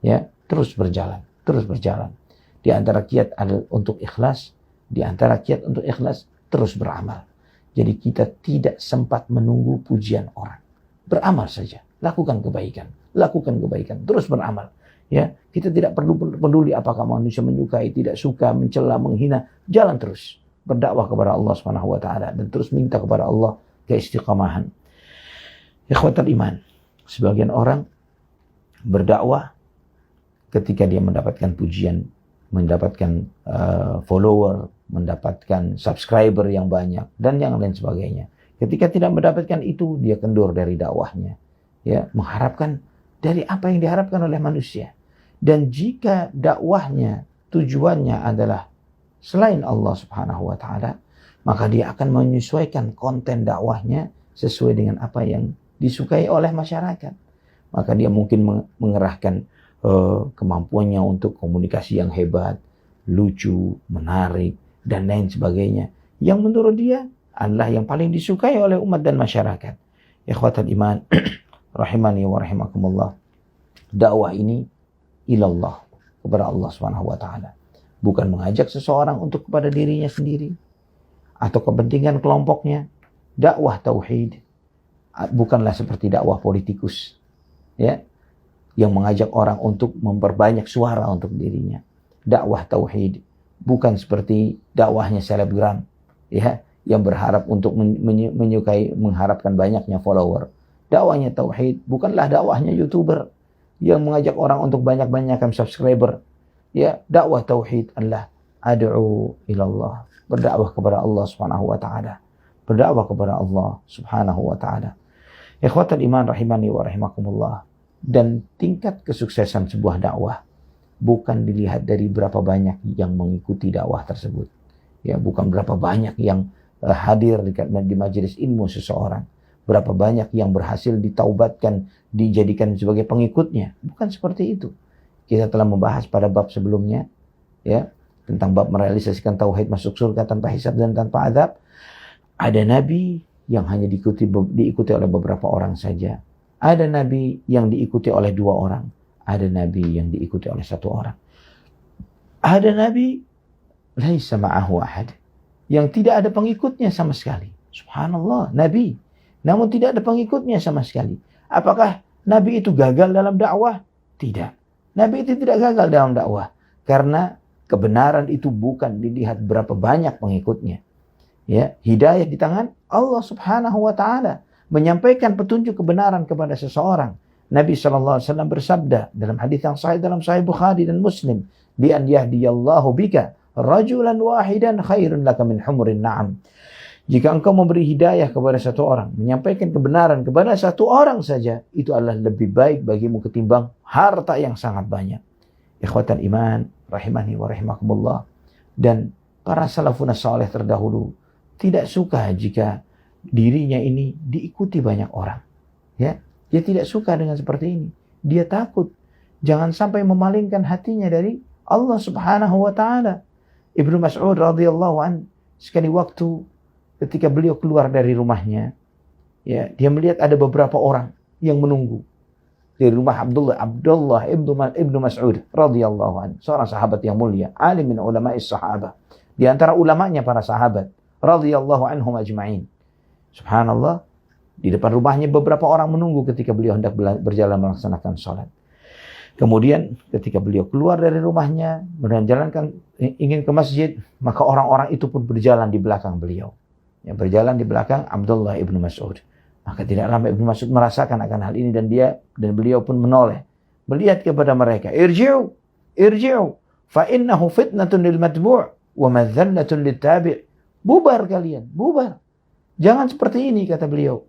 Ya, terus berjalan, terus berjalan. Di antara kiat untuk ikhlas, di antara kiat untuk ikhlas terus beramal. Jadi kita tidak sempat menunggu pujian orang. Beramal saja, lakukan kebaikan, terus beramal. Ya, kita tidak perlu peduli apakah manusia menyukai, tidak suka, mencela, menghina. Jalan terus berdakwah kepada Allah Subhanahu wa taala dan terus minta kepada Allah keistiqamahan. Ikhwatal iman, sebagian orang berdakwah ketika dia mendapatkan pujian, mendapatkan follower, mendapatkan subscriber yang banyak dan yang lain sebagainya. Ketika tidak mendapatkan itu, dia kendur dari dakwahnya, ya, mengharapkan dari apa yang diharapkan oleh manusia. Dan jika dakwahnya tujuannya adalah selain Allah Subhanahu wa taala, maka dia akan menyesuaikan konten dakwahnya sesuai dengan apa yang disukai oleh masyarakat. Maka dia mungkin mengerahkan kemampuannya untuk komunikasi yang hebat, lucu, menarik, dan lain sebagainya, yang menurut dia adalah yang paling disukai oleh umat dan masyarakat. Ikhwatal iman rahimani wa rahimakumullah. Dakwah ini ilallah, kepada Allah Subhanahu wa taala. Bukan mengajak seseorang untuk kepada dirinya sendiri atau kepentingan kelompoknya. Dakwah tauhid bukanlah seperti dakwah politikus. Ya. yang mengajak orang untuk memperbanyak suara untuk dirinya. Dakwah tauhid, bukan seperti dakwahnya selebgram, ya, yang berharap untuk mengharapkan banyaknya follower. Dakwahnya tauhid bukanlah dakwahnya YouTuber yang mengajak orang untuk banyak-banyakkan subscriber. Ya, dakwah tauhid adalah ad'u ilallah, berdakwah kepada Allah Subhanahu wa taala. Berdakwah kepada Allah Subhanahu wa taala. Ikhwatal iman rahimani wa rahimakumullah. Dan tingkat kesuksesan sebuah dakwah bukan dilihat dari berapa banyak yang mengikuti dakwah tersebut. Ya, bukan berapa banyak yang hadir di majelis ilmu seseorang. Berapa banyak yang berhasil ditaubatkan, dijadikan sebagai pengikutnya. Bukan seperti itu. Kita telah membahas pada bab sebelumnya, ya, tentang bab merealisasikan tauhid masuk surga tanpa hisab dan tanpa azab. Ada nabi yang hanya diikuti oleh beberapa orang saja. Ada nabi yang diikuti oleh 2 orang. Ada nabi yang diikuti oleh 1 orang. Ada nabi laisa ma'ahu ahad, yang tidak ada pengikutnya sama sekali. Subhanallah, nabi namun tidak ada pengikutnya sama sekali. Apakah nabi itu gagal dalam dakwah? Tidak. Nabi itu tidak gagal dalam dakwah karena kebenaran itu bukan dilihat berapa banyak pengikutnya. Ya, hidayah di tangan Allah Subhanahu wa taala. Menyampaikan petunjuk kebenaran kepada seseorang. Nabi SAW bersabda dalam hadis yang sahih dalam Sahih Bukhari dan Muslim, "Bi an yahdiyallahu bika rajulan wahidan khairun laka min humurin na'am." Jika engkau memberi hidayah kepada 1 orang, menyampaikan kebenaran kepada 1 orang saja, itu adalah lebih baik bagimu ketimbang harta yang sangat banyak. Ikhwatal iman rahimani wa rahimakumullah. Dan para salafun salih terdahulu tidak suka jika dirinya ini diikuti banyak orang. Ya, dia tidak suka dengan seperti ini. Dia takut jangan sampai memalingkan hatinya dari Allah Subhanahu wa taala. Ibnu Mas'ud radhiyallahu an, sekali waktu ketika beliau keluar dari rumahnya, ya, dia melihat ada beberapa orang yang menunggu di rumah Abdullah ibnu Mas'ud radhiyallahu an, seorang sahabat yang mulia, alim min ulama'is sahabah, di antara ulamanya para sahabat radhiyallahu anhum ajma'in. Subhanallah, di depan rumahnya beberapa orang menunggu ketika beliau hendak berjalan melaksanakan sholat. Kemudian ketika beliau keluar dari rumahnya, ingin ke masjid, maka orang-orang itu pun berjalan di belakang beliau. Yang berjalan di belakang Abdullah ibnu Mas'ud. Maka tidak lama Ibnu Mas'ud merasakan akan hal ini dan beliau pun menoleh. Melihat kepada mereka, irji'u, fa innahu fitnatun lil matbu' wa madzallatun lit tabi'. Bubar kalian, bubar. Jangan seperti ini, kata beliau.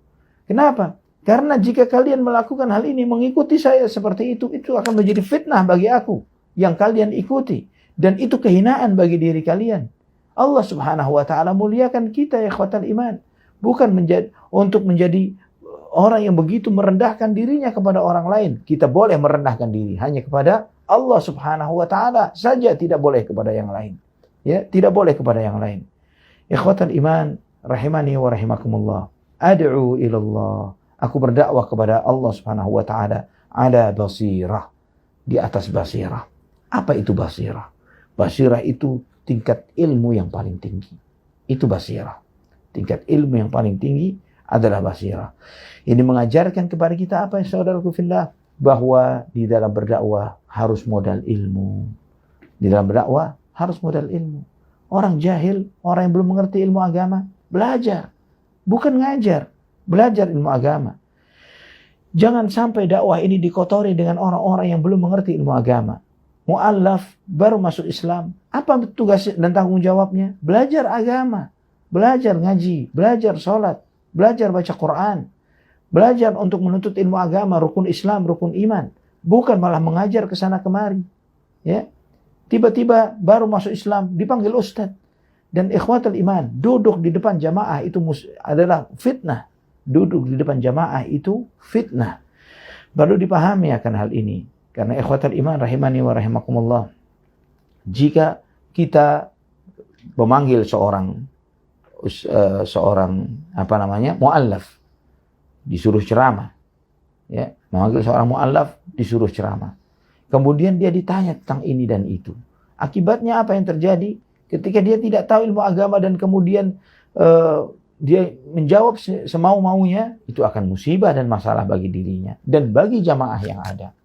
Kenapa? Karena jika kalian melakukan hal ini, mengikuti saya seperti itu akan menjadi fitnah bagi aku yang kalian ikuti. Dan itu kehinaan bagi diri kalian. Allah Subhanahu wa ta'ala muliakan kita, ya ikhwatal iman. Bukan untuk menjadi orang yang begitu merendahkan dirinya kepada orang lain. Kita boleh merendahkan diri hanya kepada Allah Subhanahu wa ta'ala saja, tidak boleh kepada yang lain. Ya, tidak boleh kepada yang lain. Ikhwatal iman rahimani wa rahimakumullah. Ad'u ilallah. Aku berdakwah kepada Allah Subhanahu wa taala ala basirah, di atas basirah. Apa itu basirah? Basirah itu tingkat ilmu yang paling tinggi. Itu basirah. Tingkat ilmu yang paling tinggi adalah basirah. Ini mengajarkan kepada kita apa, ya saudaraku fillah, bahwa di dalam berdakwah harus modal ilmu. Di dalam berdakwah harus modal ilmu. Orang jahil, orang yang belum mengerti ilmu agama, belajar. Bukan ngajar, belajar ilmu agama. Jangan sampai dakwah ini dikotori dengan orang-orang yang belum mengerti ilmu agama. Mu'allaf, baru masuk Islam. Apa tugas dan tanggung jawabnya? Belajar agama, belajar ngaji, belajar sholat, belajar baca Quran, belajar untuk menuntut ilmu agama, rukun Islam, rukun iman. Bukan malah mengajar ke sana kemari. Ya, tiba-tiba baru masuk Islam dipanggil ustaz. Dan ikhwatul iman, duduk di depan jamaah itu adalah fitnah. Duduk di depan jamaah itu fitnah. Baru dipahami akan hal ini. Karena ikhwatul iman rahimani wa rahimakumullah, jika kita memanggil seorang mu'allaf, disuruh ceramah, ya, memanggil seorang mu'allaf disuruh ceramah, kemudian dia ditanya tentang ini dan itu, akibatnya apa yang terjadi ketika dia tidak tahu ilmu agama dan kemudian dia menjawab semau-maunya? Itu akan musibah dan masalah bagi dirinya dan bagi jamaah yang ada.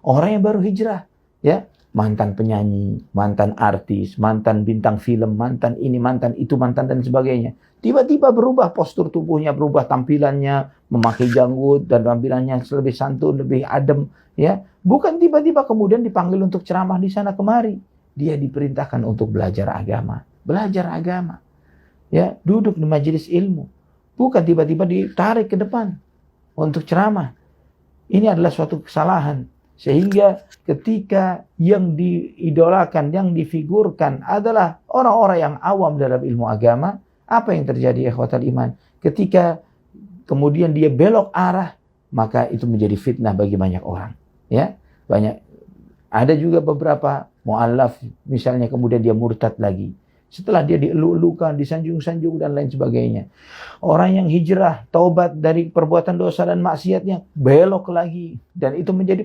Orang yang baru hijrah, ya, mantan penyanyi, mantan artis, mantan bintang film, mantan ini, mantan itu, mantan dan sebagainya. Tiba-tiba berubah postur tubuhnya, berubah tampilannya, memakai janggut dan tampilannya lebih santun, lebih adem, ya. Bukan tiba-tiba kemudian dipanggil untuk ceramah di sana kemari. Dia diperintahkan untuk belajar agama. Belajar agama. Ya, duduk di majelis ilmu. Bukan tiba-tiba ditarik ke depan untuk ceramah. Ini adalah suatu kesalahan. Sehingga ketika yang diidolakan, yang difigurkan adalah orang-orang yang awam dalam ilmu agama, apa yang terjadi ikhwatal iman? Ketika kemudian dia belok arah, maka itu menjadi fitnah bagi banyak orang. Ya, banyak. Ada juga beberapa mu'allaf, misalnya kemudian dia murtad lagi. Setelah dia dielu-elukan, disanjung-sanjung dan lain sebagainya. Orang yang hijrah, taubat dari perbuatan dosa dan maksiatnya, belok lagi. Dan itu menjadi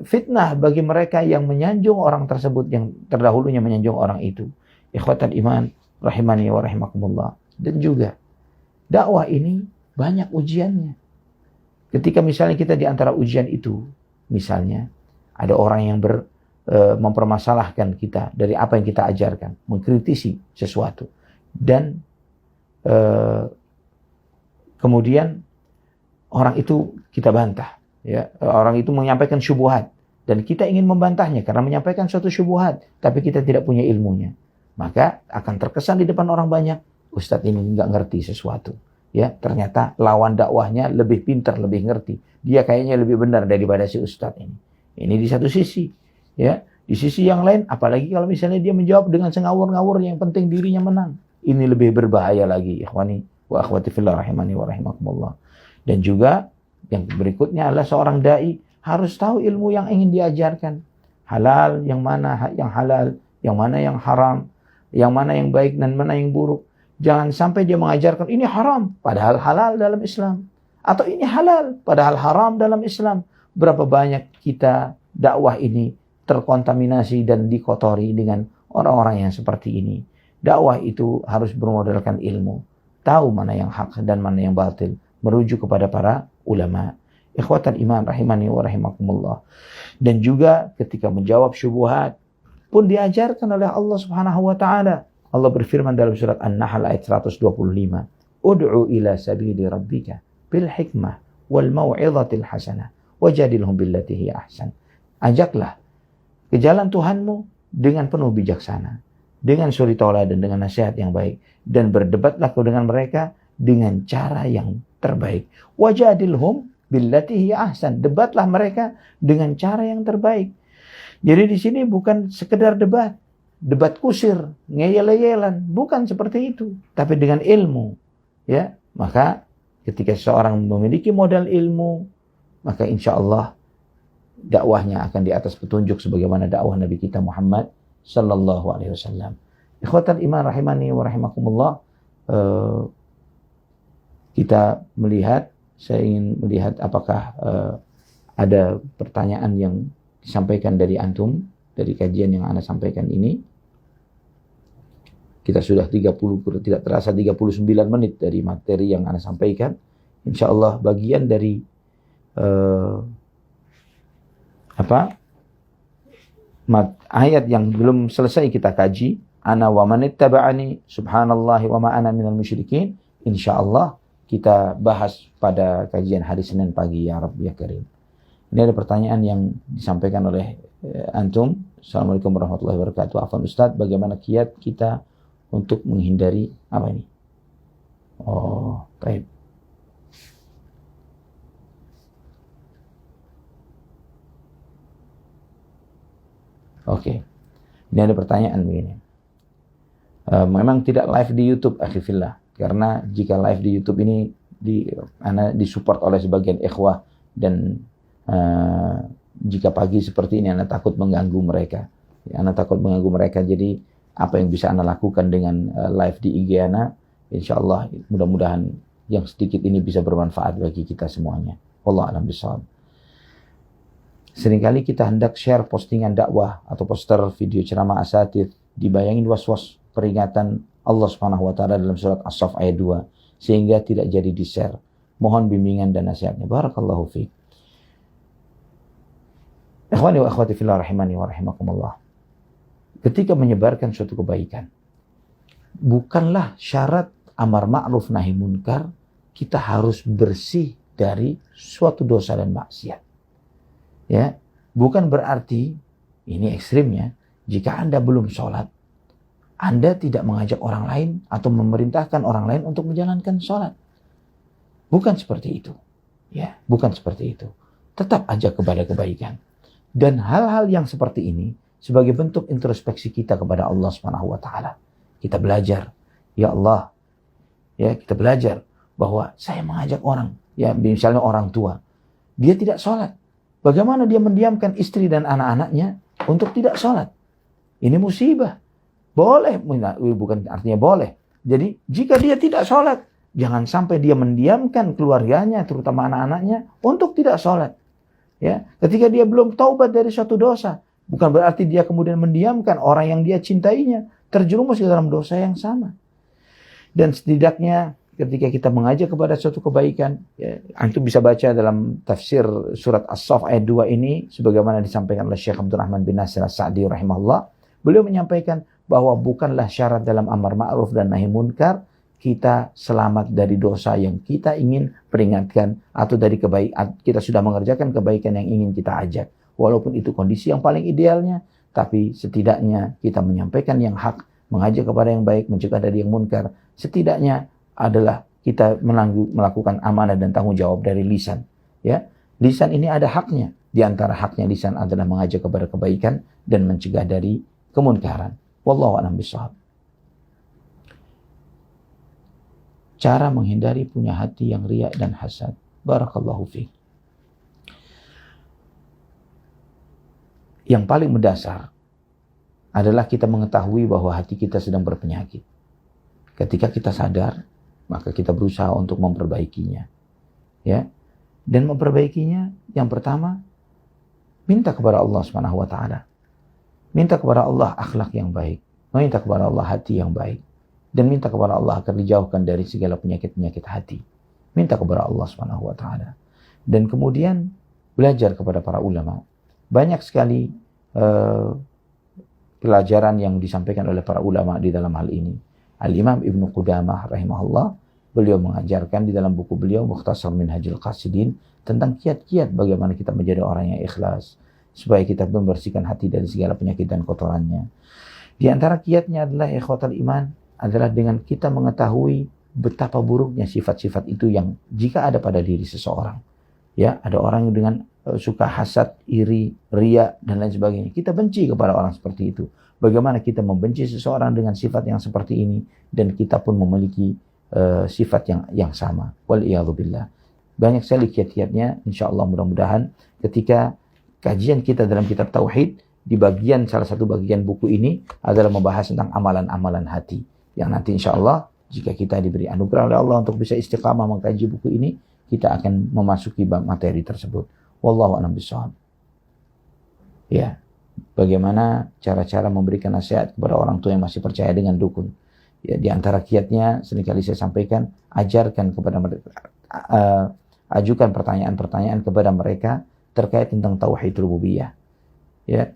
fitnah bagi mereka yang menyanjung orang tersebut, yang terdahulunya menyanjung orang itu. Ikhwatan iman, rahimani wa rahimakumullah. Dan juga, dakwah ini banyak ujiannya. Ketika misalnya kita di antara ujian itu, misalnya, ada orang yang mempermasalahkan kita dari apa yang kita ajarkan, mengkritisi sesuatu, dan kemudian orang itu kita bantah, ya, orang itu menyampaikan syubhat dan kita ingin membantahnya karena menyampaikan suatu syubhat, tapi kita tidak punya ilmunya, maka akan terkesan di depan orang banyak, ustadz ini nggak ngerti sesuatu, ya, ternyata lawan dakwahnya lebih pintar, lebih ngerti, dia kayaknya lebih benar daripada si ustadz ini. Ini di satu sisi. Ya, di sisi yang lain, apalagi kalau misalnya dia menjawab dengan sengawur-ngawur yang penting dirinya menang. Ini lebih berbahaya lagi, ikhwani wa akhwati fillah rahimani wa rahimakumullah. Dan juga yang berikutnya adalah seorang dai harus tahu ilmu yang ingin diajarkan. Halal, yang mana yang halal, yang mana yang haram, yang mana yang baik dan mana yang buruk. Jangan sampai dia mengajarkan ini haram, padahal halal dalam Islam. Atau ini halal, padahal haram dalam Islam. Berapa banyak kita dakwah ini terkontaminasi dan dikotori dengan orang-orang yang seperti ini. Dakwah itu harus bermodalkan ilmu. Tahu mana yang hak dan mana yang batil. Merujuk kepada para ulama. Ikhwatan iman rahimani wa rahimakumullah. Dan juga ketika menjawab syubhat pun diajarkan oleh Allah Subhanahu wa taala. Allah berfirman dalam surat An-Nahl ayat 125. Ud'u ila sabili rabbika bil hikmah wal mau'izatil hasanah wajadilhum billati hiya ahsan. Ajaklah ke jalan Tuhanmu dengan penuh bijaksana, dengan suri tauladan, dengan nasihat yang baik, dan berdebatlah kau dengan mereka dengan cara yang terbaik. Wajadilhum billati hiya ahsan. Debatlah mereka dengan cara yang terbaik. Jadi di sini bukan sekedar debat kusir, ngeyel-yelan, bukan seperti itu, tapi dengan ilmu. Ya, maka ketika seseorang memiliki modal ilmu, maka insya Allah dakwahnya akan di atas petunjuk sebagaimana dakwah Nabi kita Muhammad sallallahu alaihi wasallam. Ikhwatan iman rahimani wa rahimakumullah, kita melihat, saya ingin melihat apakah ada pertanyaan yang disampaikan dari antum, dari kajian yang Anda sampaikan ini. Kita sudah 30, tidak terasa 39 menit dari materi yang Anda sampaikan. Insya Allah bagian dari ayat yang belum selesai kita kaji, ana wa manittaba'ani subhanallahi wa ma ana minal musyrikin, insyaallah kita bahas pada kajian hari Senin pagi ya Rabbi ya Karim. Ini ada pertanyaan yang disampaikan oleh antum. Assalamualaikum warahmatullahi wabarakatuh. Afwan Ustaz, bagaimana kiat kita untuk menghindari apa ini? Oh, baik. Oke, ini ada pertanyaan begini. Memang tidak live di YouTube, akhifillah, karena jika live di YouTube ini disupport oleh sebagian ikhwah, dan jika pagi seperti ini Anda takut mengganggu mereka. Anda takut mengganggu mereka, jadi apa yang bisa Anda lakukan dengan live di IG Anda, insya Allah mudah-mudahan yang sedikit ini bisa bermanfaat bagi kita semuanya. Wallahu a'lam bishawab. Seringkali kita hendak share postingan dakwah atau poster video ceramah asatidz, dibayangin was-was peringatan Allah Subhanahu wa taala dalam surat As-Saff ayat 2 sehingga tidak jadi di-share. Mohon bimbingan dan nasihatnya. Barakallahu fiik. Ikhwani wa akhwati fillah rahimani wa rahimakumullah. Ketika menyebarkan suatu kebaikan, bukanlah syarat amar ma'ruf nahi munkar kita harus bersih dari suatu dosa dan maksiat. Ya, bukan berarti ini ekstrimnya. Jika Anda belum sholat, Anda tidak mengajak orang lain atau memerintahkan orang lain untuk menjalankan sholat. Bukan seperti itu. Ya, bukan seperti itu. Tetap ajak kepada kebaikan. Dan hal-hal yang seperti ini sebagai bentuk introspeksi kita kepada Allah Subhanahu wa taala. Kita belajar, ya Allah, ya kita belajar bahwa saya mengajak orang, ya misalnya orang tua, dia tidak sholat. Bagaimana dia mendiamkan istri dan anak-anaknya untuk tidak sholat? Ini musibah. Boleh, bukan artinya boleh. Jadi jika dia tidak sholat, jangan sampai dia mendiamkan keluarganya, terutama anak-anaknya, untuk tidak sholat. Ya, ketika dia belum taubat dari suatu dosa, bukan berarti dia kemudian mendiamkan orang yang dia cintainya terjerumus ke dalam dosa yang sama. Dan setidaknya ketika kita mengajak kepada suatu kebaikan, ya, antum bisa baca dalam tafsir surat As-Saff ayat 2 ini, sebagaimana disampaikan oleh Syekh Abdul Rahman bin Nasir As-Sa'di rahimahullah, beliau menyampaikan bahwa bukanlah syarat dalam amar ma'ruf dan nahi munkar kita selamat dari dosa yang kita ingin peringatkan atau dari kebaikan kita sudah mengerjakan kebaikan yang ingin kita ajak. Walaupun itu kondisi yang paling idealnya, tapi setidaknya kita menyampaikan yang hak, mengajak kepada yang baik, mencegah dari yang munkar. Setidaknya adalah kita melakukan amanah dan tanggung jawab dari lisan. Ya, lisan ini ada haknya. Di antara haknya lisan adalah mengajak kepada kebaikan dan mencegah dari kemunkaran. Wallahu a'lam bishawab. Cara menghindari punya hati yang riya dan hasad. Barakallahu fiik. Yang paling mendasar adalah kita mengetahui bahwa hati kita sedang berpenyakit. Ketika kita sadar, maka kita berusaha untuk memperbaikinya. Ya. Dan memperbaikinya yang pertama, minta kepada Allah Subhanahu wa taala. Minta kepada Allah akhlak yang baik. Minta kepada Allah hati yang baik. Dan minta kepada Allah agar dijauhkan dari segala penyakit-penyakit hati. Minta kepada Allah Subhanahu wa taala. Dan kemudian belajar kepada para ulama. Banyak sekali pelajaran yang disampaikan oleh para ulama di dalam hal ini. Al-Imam Ibnu Qudamah rahimahullah, beliau mengajarkan di dalam buku beliau Mukhtasar Minhajul Qasidin tentang kiat-kiat bagaimana kita menjadi orang yang ikhlas supaya kita membersihkan hati dari segala penyakit dan kotorannya. Di antara kiatnya adalah ikhwatal iman, adalah dengan kita mengetahui betapa buruknya sifat-sifat itu yang jika ada pada diri seseorang. Ya, ada orang yang dengan suka hasad, iri, riya dan lain sebagainya. Kita benci kepada orang seperti itu. Bagaimana kita membenci seseorang dengan sifat yang seperti ini dan kita pun memiliki sifat yang sama. Wal'iyadzubillah. Banyak sekali kiat-kiatnya. InsyaAllah mudah-mudahan ketika kajian kita dalam kitab Tauhid, di bagian salah satu bagian buku ini adalah membahas tentang amalan-amalan hati. Yang nanti insya Allah jika kita diberi anugerah oleh Allah untuk bisa istiqamah mengkaji buku ini, kita akan memasuki materi tersebut. Wallahu a'lam bishawab. Ya, bagaimana cara-cara memberikan nasihat kepada orang tua yang masih percaya dengan dukun? Ya, di antara kiatnya seringkali saya sampaikan, ajarkan kepada mereka, ajukan pertanyaan-pertanyaan kepada mereka terkait tentang tauhid rububiyah. Ya,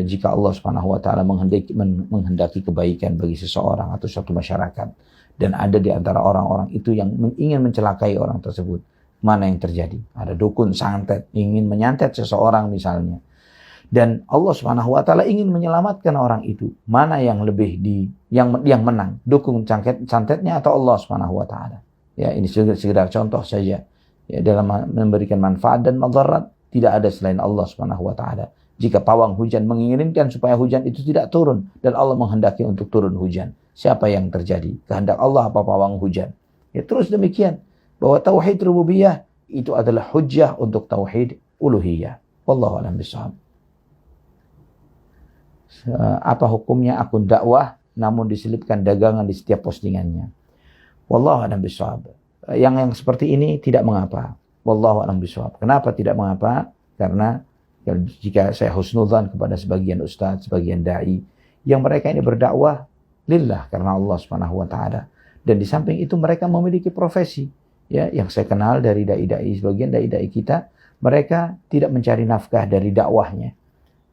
jika Allah Subhanahu wa taala menghendaki kebaikan bagi seseorang atau suatu masyarakat dan ada di antara orang-orang itu yang ingin mencelakai orang tersebut, mana yang terjadi? Ada dukun santet ingin menyantet seseorang misalnya. Dan Allah Subhanahu wa taala ingin menyelamatkan orang itu. Mana yang lebih yang menang? Dukun santetnya atau Allah Subhanahu wa taala? Ya, ini sekedar contoh saja. Ya, dalam memberikan manfaat dan madarat tidak ada selain Allah Subhanahu wa taala. Jika pawang hujan menginginkan supaya hujan itu tidak turun dan Allah menghendaki untuk turun hujan, siapa yang terjadi? Kehendak Allah apa pawang hujan? Ya, terus demikian bahwa tauhid rububiyah itu adalah hujjah untuk tauhid uluhiyah. Wallahu a'lam bishawab. Apa hukumnya akun dakwah namun diselipkan dagangan di setiap postingannya? Wallahu a'lam bishawab. Yang seperti ini tidak mengapa. Wallahu a'lam bishawab. Kenapa tidak mengapa? Karena jika saya husnudzan kepada sebagian ustaz, sebagian dai, yang mereka ini berdakwah lillah karena Allah Subhanahu wa taala. Dan di samping itu mereka memiliki profesi, ya, yang saya kenal dari dai-dai, sebagian dai-dai kita, mereka tidak mencari nafkah dari dakwahnya.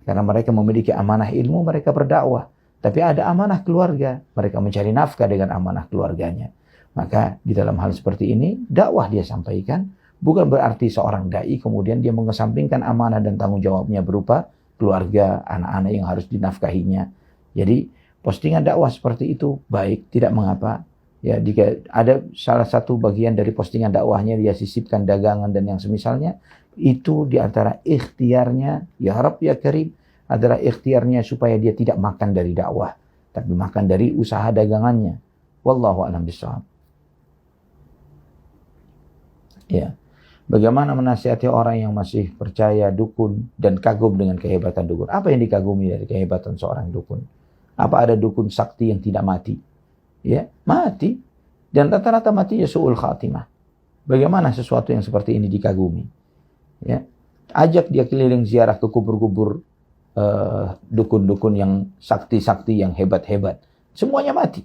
Karena mereka memiliki amanah ilmu, mereka berdakwah. Tapi ada amanah keluarga, mereka mencari nafkah dengan amanah keluarganya. Maka di dalam hal seperti ini, dakwah dia sampaikan. Bukan berarti seorang da'i kemudian dia mengesampingkan amanah dan tanggung jawabnya berupa keluarga, anak-anak yang harus dinafkahinya. Jadi postingan dakwah seperti itu baik, tidak mengapa. Ya, jika ada salah satu bagian dari postingan dakwahnya dia sisipkan dagangan dan yang semisalnya, itu di antara ikhtiarnya, ya Rabb ya Karim, adalah ikhtiarnya supaya dia tidak makan dari dakwah, tapi makan dari usaha dagangannya. Wallahu a'lam bishawab. Ya. Bagaimana menasihati orang yang masih percaya dukun dan kagum dengan kehebatan dukun? Apa yang dikagumi dari kehebatan seorang dukun? Apa ada dukun sakti yang tidak mati? Ya, mati. Dan rata-rata mati ya su'ul khatimah. Bagaimana sesuatu yang seperti ini dikagumi? Ya. Ajak dia keliling ziarah ke kubur-kubur dukun-dukun yang sakti-sakti yang hebat-hebat. Semuanya mati.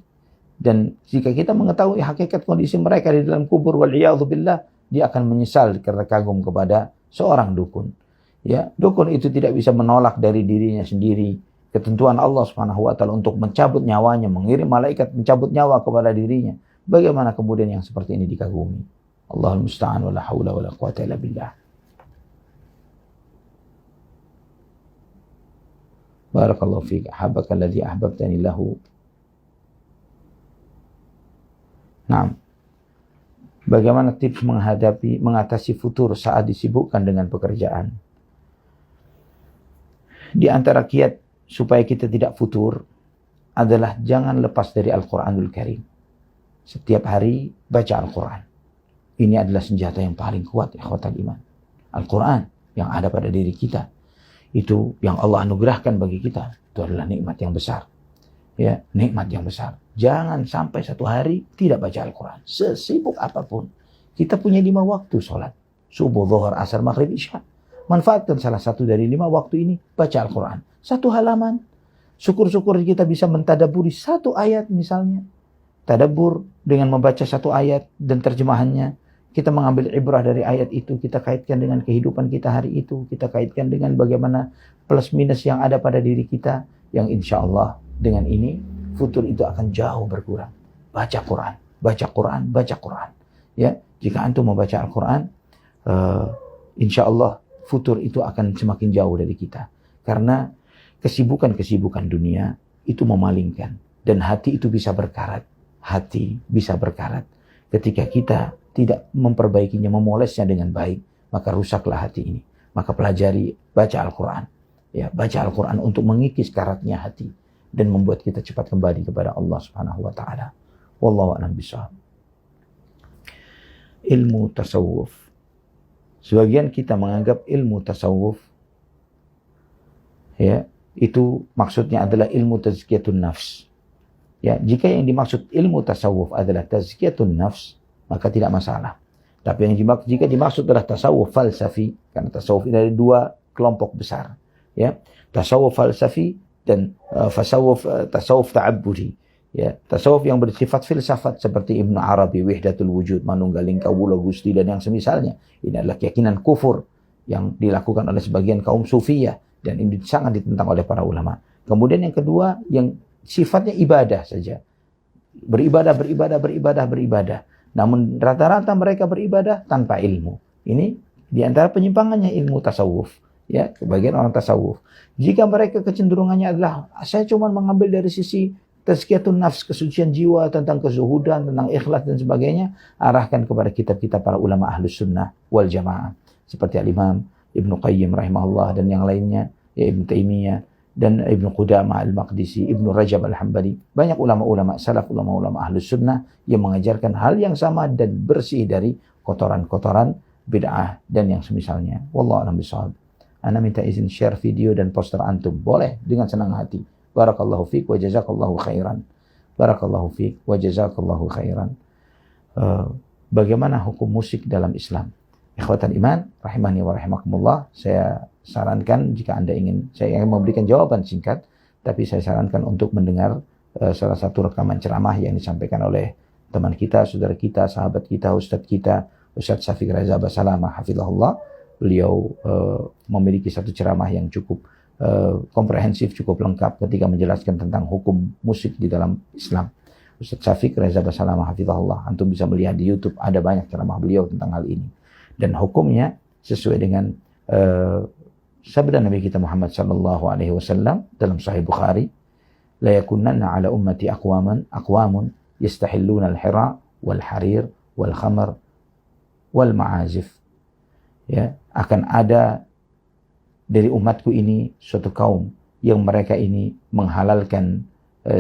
Dan jika kita mengetahui hakikat kondisi mereka di dalam kubur, wal'iyadzubillah, dia akan menyesal karena kagum kepada seorang dukun. Ya, dukun itu tidak bisa menolak dari dirinya sendiri ketentuan Allah Subhanahu wa taala untuk mencabut nyawanya, mengirim malaikat mencabut nyawa kepada dirinya. Bagaimana kemudian yang seperti ini dikagumi? Allahul musta'an wala haula wala quwata illa billah. Barakallahu fiik, ahabbaka alladhi ahbabtani lahu. Naam. Bagaimana tips mengatasi futur saat disibukkan dengan pekerjaan? Di antara kiat supaya kita tidak futur adalah jangan lepas dari Al-Quranul Karim. Setiap hari baca Al-Quran. Ini adalah senjata yang paling kuat, ikhwatal iman. Al-Quran yang ada pada diri kita, itu yang Allah anugerahkan bagi kita, itu adalah nikmat yang besar. Ya, nikmat yang besar. Jangan sampai satu hari tidak baca Al-Quran. Sesibuk apapun. Kita punya 5 waktu sholat. Subuh, zuhur, asar, maghrib, isya. Manfaatkan salah satu dari 5 waktu ini. Baca Al-Quran. 1 halaman. Syukur-syukur kita bisa mentadaburi 1 ayat misalnya. Tadabbur dengan membaca 1 ayat dan terjemahannya. Kita mengambil ibrah dari ayat itu. Kita kaitkan dengan kehidupan kita hari itu. Kita kaitkan dengan bagaimana plus minus yang ada pada diri kita. Yang insya Allah dengan ini futur itu akan jauh berkurang. Baca Quran, baca Quran, baca Quran. Ya, jika antum membaca Al-Quran, insya Allah futur itu akan semakin jauh dari kita. Karena kesibukan-kesibukan dunia itu memalingkan. Dan hati itu bisa berkarat. Hati bisa berkarat. Ketika kita tidak memperbaikinya, memolesnya dengan baik, maka rusaklah hati ini. Maka pelajari, baca Al-Quran. Ya, baca Al-Quran untuk mengikis karatnya hati. Dan membuat kita cepat kembali kepada Allah Subhanahu wa taala. Wallahu a'lam bishawab. Ilmu tasawuf. Sebagian kita menganggap ilmu tasawuf ya, itu maksudnya adalah ilmu tazkiyatun nafs. Ya, jika yang dimaksud ilmu tasawuf adalah tazkiyatun nafs, maka tidak masalah. Tapi jika dimaksud adalah tasawuf falsafi, karena tasawuf ini ada 2 kelompok besar, ya. Tasawuf falsafi dan tasawuf ta'abbudi, ya, tasawuf yang bersifat filsafat seperti Ibnu Arabi, wahdatul wujud, manunggaling kawula Gusti dan yang semisalnya. Ini adalah keyakinan kufur yang dilakukan oleh sebagian kaum sufiyah dan ini sangat ditentang oleh para ulama. Kemudian yang kedua yang sifatnya ibadah saja. Beribadah. Namun rata-rata mereka beribadah tanpa ilmu. Ini di antara penyimpangannya ilmu tasawuf. Ya, kebagian orang tasawuf. Jika mereka kecenderungannya adalah saya cuma mengambil dari sisi tazkiyatun nafs, kesucian jiwa, tentang kezuhudan, tentang ikhlas dan sebagainya, arahkan kepada kitab-kitab para ulama ahlus sunnah wal jamaah seperti Al-Imam Ibnu Qayyim rahimahullah dan yang lainnya, ya Ibnu Taimiyah dan Ibnu Qudamah Al-Maqdisi, Ibnu Rajab Al-Hambali. Banyak ulama-ulama salaf, ulama-ulama ahlus sunnah yang mengajarkan hal yang sama dan bersih dari kotoran-kotoran bid'ah dan yang semisalnya. Wallahu a'lam bishawab. Ana minta izin share video dan poster antum. Boleh, dengan senang hati. Barakallahu fiik wa jazakallahu khairan. Barakallahu fiik wa jazakallahu khairan. Bagaimana hukum musik dalam Islam? Ikhwatan iman, rahimani wa rahimakumullah. Saya sarankan jika Anda ingin, saya ingin memberikan jawaban singkat, tapi saya sarankan untuk mendengar salah satu rekaman ceramah yang disampaikan oleh teman kita, saudara kita, sahabat kita, ustadz kita, Ustadz Syafiq Reza Basalamah hafizahullah. beliau memiliki satu ceramah yang cukup komprehensif, cukup lengkap ketika menjelaskan tentang hukum musik di dalam Islam. Ustaz Syafiq Reza Basalamah hafizahullah, antum bisa melihat di YouTube, ada banyak ceramah beliau tentang hal ini. Dan hukumnya sesuai dengan sabda Nabi kita Muhammad sallallahu alaihi wasallam dalam Sahih Bukhari, la yakunanna ala ummati aqwamun yastahilluna al-hira wal harir wal khamar wal ma'azif. Ya, akan ada dari umatku ini suatu kaum yang mereka ini menghalalkan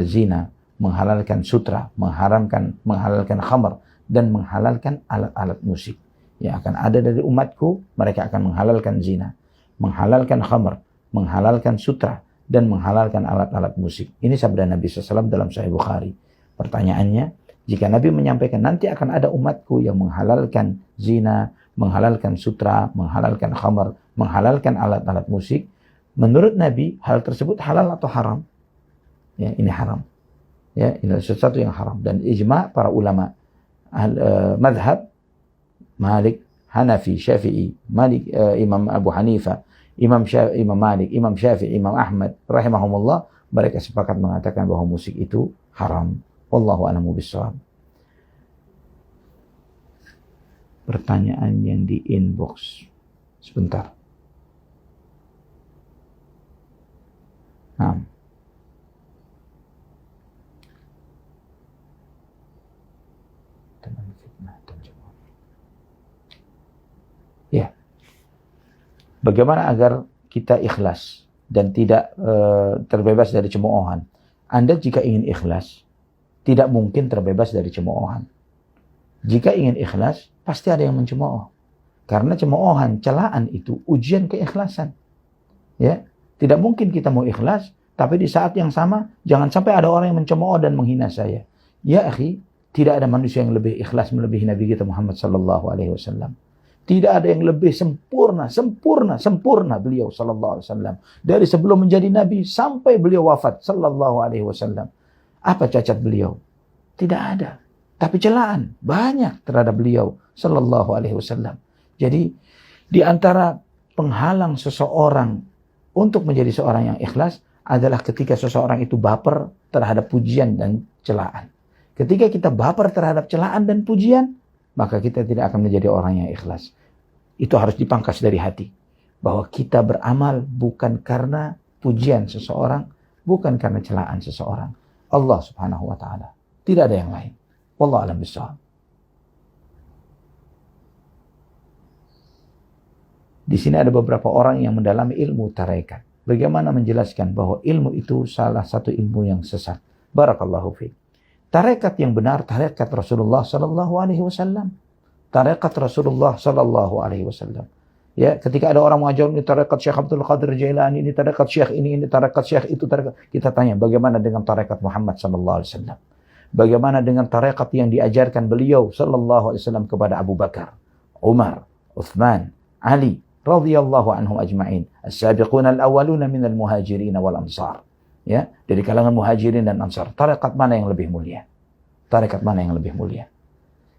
zina, menghalalkan sutra, menghalalkan khamar, dan menghalalkan alat-alat musik. Ya, akan ada dari umatku, mereka akan menghalalkan zina, menghalalkan khamar, menghalalkan sutra, dan menghalalkan alat-alat musik. Ini sabda Nabi SAW dalam Sahih Bukhari. Pertanyaannya, jika Nabi menyampaikan nanti akan ada umatku yang menghalalkan zina, menghalalkan sutra, menghalalkan khamar, menghalalkan alat-alat musik, menurut Nabi hal tersebut halal atau haram? Ya, ini haram. Ya, ini sesuatu yang haram, dan ijma' para ulama madhab Malik, Hanafi, Syafi'i, Malik, Imam Abu Hanifah, Imam Malik, Imam Syafi'i, Imam Ahmad rahimahumullah, mereka sepakat mengatakan bahwa musik itu haram. Wallahu a'lamu bishawab. Pertanyaan yang di inbox. Sebentar. Nah. Ya. Bagaimana agar kita ikhlas dan tidak terbebas dari cemoohan? Anda jika ingin ikhlas, tidak mungkin terbebas dari cemoohan. Jika ingin ikhlas, pasti ada yang mencemooh. Karena cemoohan, celaan itu ujian keikhlasan. Ya, tidak mungkin kita mau ikhlas, tapi di saat yang sama jangan sampai ada orang yang mencemooh dan menghina saya. Ya akhi, tidak ada manusia yang lebih ikhlas melebihi Nabi kita Muhammad sallallahu alaihi wasallam. Tidak ada yang lebih sempurna beliau sallallahu alaihi wasallam. Dari sebelum menjadi nabi sampai beliau wafat sallallahu alaihi wasallam. Apa cacat beliau? Tidak ada. Tapi celaan banyak terhadap beliau sallallahu alaihi wasallam. Jadi di antara penghalang seseorang untuk menjadi seorang yang ikhlas adalah ketika seseorang itu baper terhadap pujian dan celaan. Ketika kita baper terhadap celaan dan pujian, maka kita tidak akan menjadi orang yang ikhlas. Itu harus dipangkas dari hati. Bahwa kita beramal bukan karena pujian seseorang, bukan karena celaan seseorang. Allah subhanahu wa ta'ala. Tidak ada yang lain. Wallahu a'lam bishawab. Di sini ada beberapa orang yang mendalami ilmu tarekat. Bagaimana menjelaskan bahwa ilmu itu salah satu ilmu yang sesat. Barakallahu fiik. Tarekat yang benar, tarekat Rasulullah sallallahu alaihi wasallam. Tarekat Rasulullah sallallahu alaihi wasallam. Ya, ketika ada orang mengajar ini tarekat Syekh Abdul Qadir Jailani, ini tarekat Syekh ini tarekat Syekh itu tarekat. Kita tanya, bagaimana dengan tarekat Muhammad sallallahu alaihi wasallam? Bagaimana dengan tarekat yang diajarkan beliau sallallahu alaihi wasallam kepada Abu Bakar, Umar, Uthman, Ali radhiyallahu anhum ajma'in. As-sabiquna al-awwaluna minal muhajirin wal ansar. Ya, dari kalangan muhajirin dan ansar. Tarekat mana yang lebih mulia? Tarekat mana yang lebih mulia?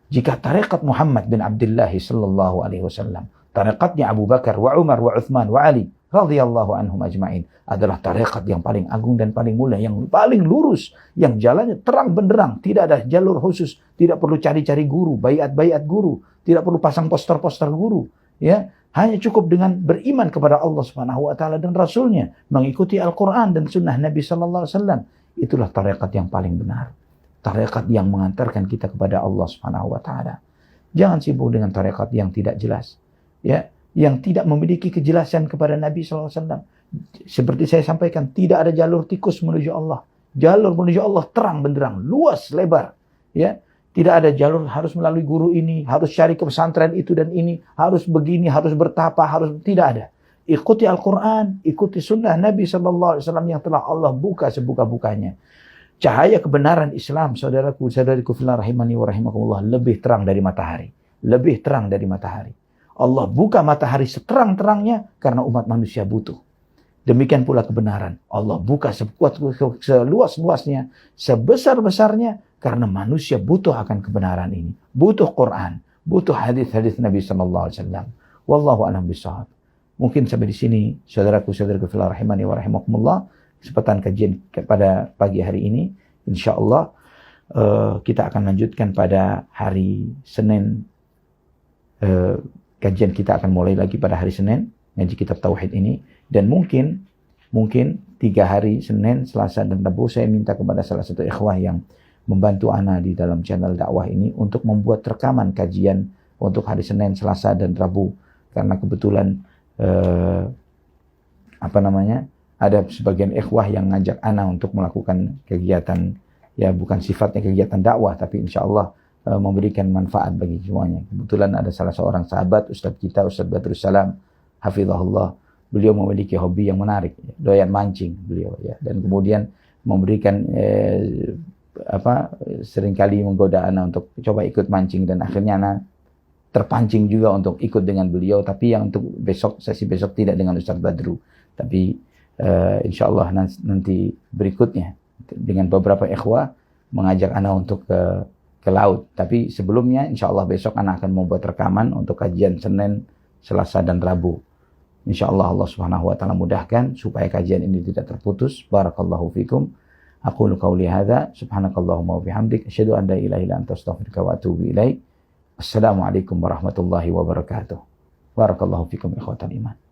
Jika tarekat Muhammad bin Abdullah sallallahu alaihi wasallam, tarekatnya Abu Bakar wa Umar wa Uthman wa Ali radhiyallahu anhum ajma'in adalah tarekat yang paling agung dan paling mulia, yang paling lurus, yang jalannya terang benderang, tidak ada jalur khusus, tidak perlu cari-cari guru, baiat-baiat guru, tidak perlu pasang poster-poster guru, ya. Hanya cukup dengan beriman kepada Allah Subhanahu wa taala dan rasulnya, mengikuti Al-Qur'an dan sunnah Nabi sallallahu alaihi wasallam. Itulah tarekat yang paling benar. Tarekat yang mengantarkan kita kepada Allah Subhanahu wa taala. Jangan sibuk dengan tarekat yang tidak jelas. Ya, yang tidak memiliki kejelasan kepada Nabi sallallahu alaihi wasallam. Seperti saya sampaikan, tidak ada jalur tikus menuju Allah. Jalur menuju Allah terang benderang, luas, lebar. Ya. Tidak ada jalur harus melalui guru ini, harus cari ke pesantren itu dan ini, harus begini, harus bertapa, harus, tidak ada. Ikuti Al-Quran, ikuti sunnah Nabi SAW yang telah Allah buka sebuka-bukanya. Cahaya kebenaran Islam, saudaraku fillah rahimani wa rahimakumullah, lebih terang dari matahari. Lebih terang dari matahari. Allah buka matahari seterang-terangnya karena umat manusia butuh. Demikian pula kebenaran. Allah buka seluas-luasnya, sebesar-besarnya, karena manusia butuh akan kebenaran ini. Butuh Quran, butuh hadis-hadis Nabi sallallahu alaihi wasallam. Wallahu a'lam bishawab. Mungkin sampai di sini saudaraku-saudaraku fillah rahimani wa rahimakumullah, kesempatan kajian pada pagi hari ini. Insyaallah kita akan lanjutkan pada hari Senin. Kajian kita akan mulai lagi pada hari Senin ngaji kitab tauhid ini, dan mungkin 3 hari Senin, Selasa dan Rabu saya minta kepada salah satu ikhwah yang membantu ana di dalam channel dakwah ini untuk membuat rekaman kajian untuk hari Senin, Selasa dan Rabu, karena kebetulan ada sebagian ikhwah yang ngajak ana untuk melakukan kegiatan, ya bukan sifatnya kegiatan dakwah tapi insyaallah memberikan manfaat bagi semuanya. Kebetulan ada salah seorang sahabat Ustaz kita, Ustaz Badrus Salam hafizahullah, beliau memiliki hobi yang menarik, doyan mancing beliau ya, dan kemudian memberikan seringkali menggoda ana untuk coba ikut mancing, dan akhirnya ana terpancing juga untuk ikut dengan beliau, tapi yang untuk sesi besok tidak dengan Ustaz Badru, tapi insyaallah nanti berikutnya dengan beberapa ikhwah mengajak ana untuk ke laut. Tapi sebelumnya insyaallah besok ana akan membuat rekaman untuk kajian Senin, Selasa dan Rabu. Insyaallah Allah Subhanahu wa taala mudahkan supaya kajian ini tidak terputus. Barakallahu fikum. Aqulu qauli hadza, subhanakallahumma wa bihamdik, asyhadu an la ilaha illa anta, astaghfiruka wa atubu ilaik. Assalamualaikum warahmatullahi wabarakatuh. Barakallahu fikum ikhwatal iman.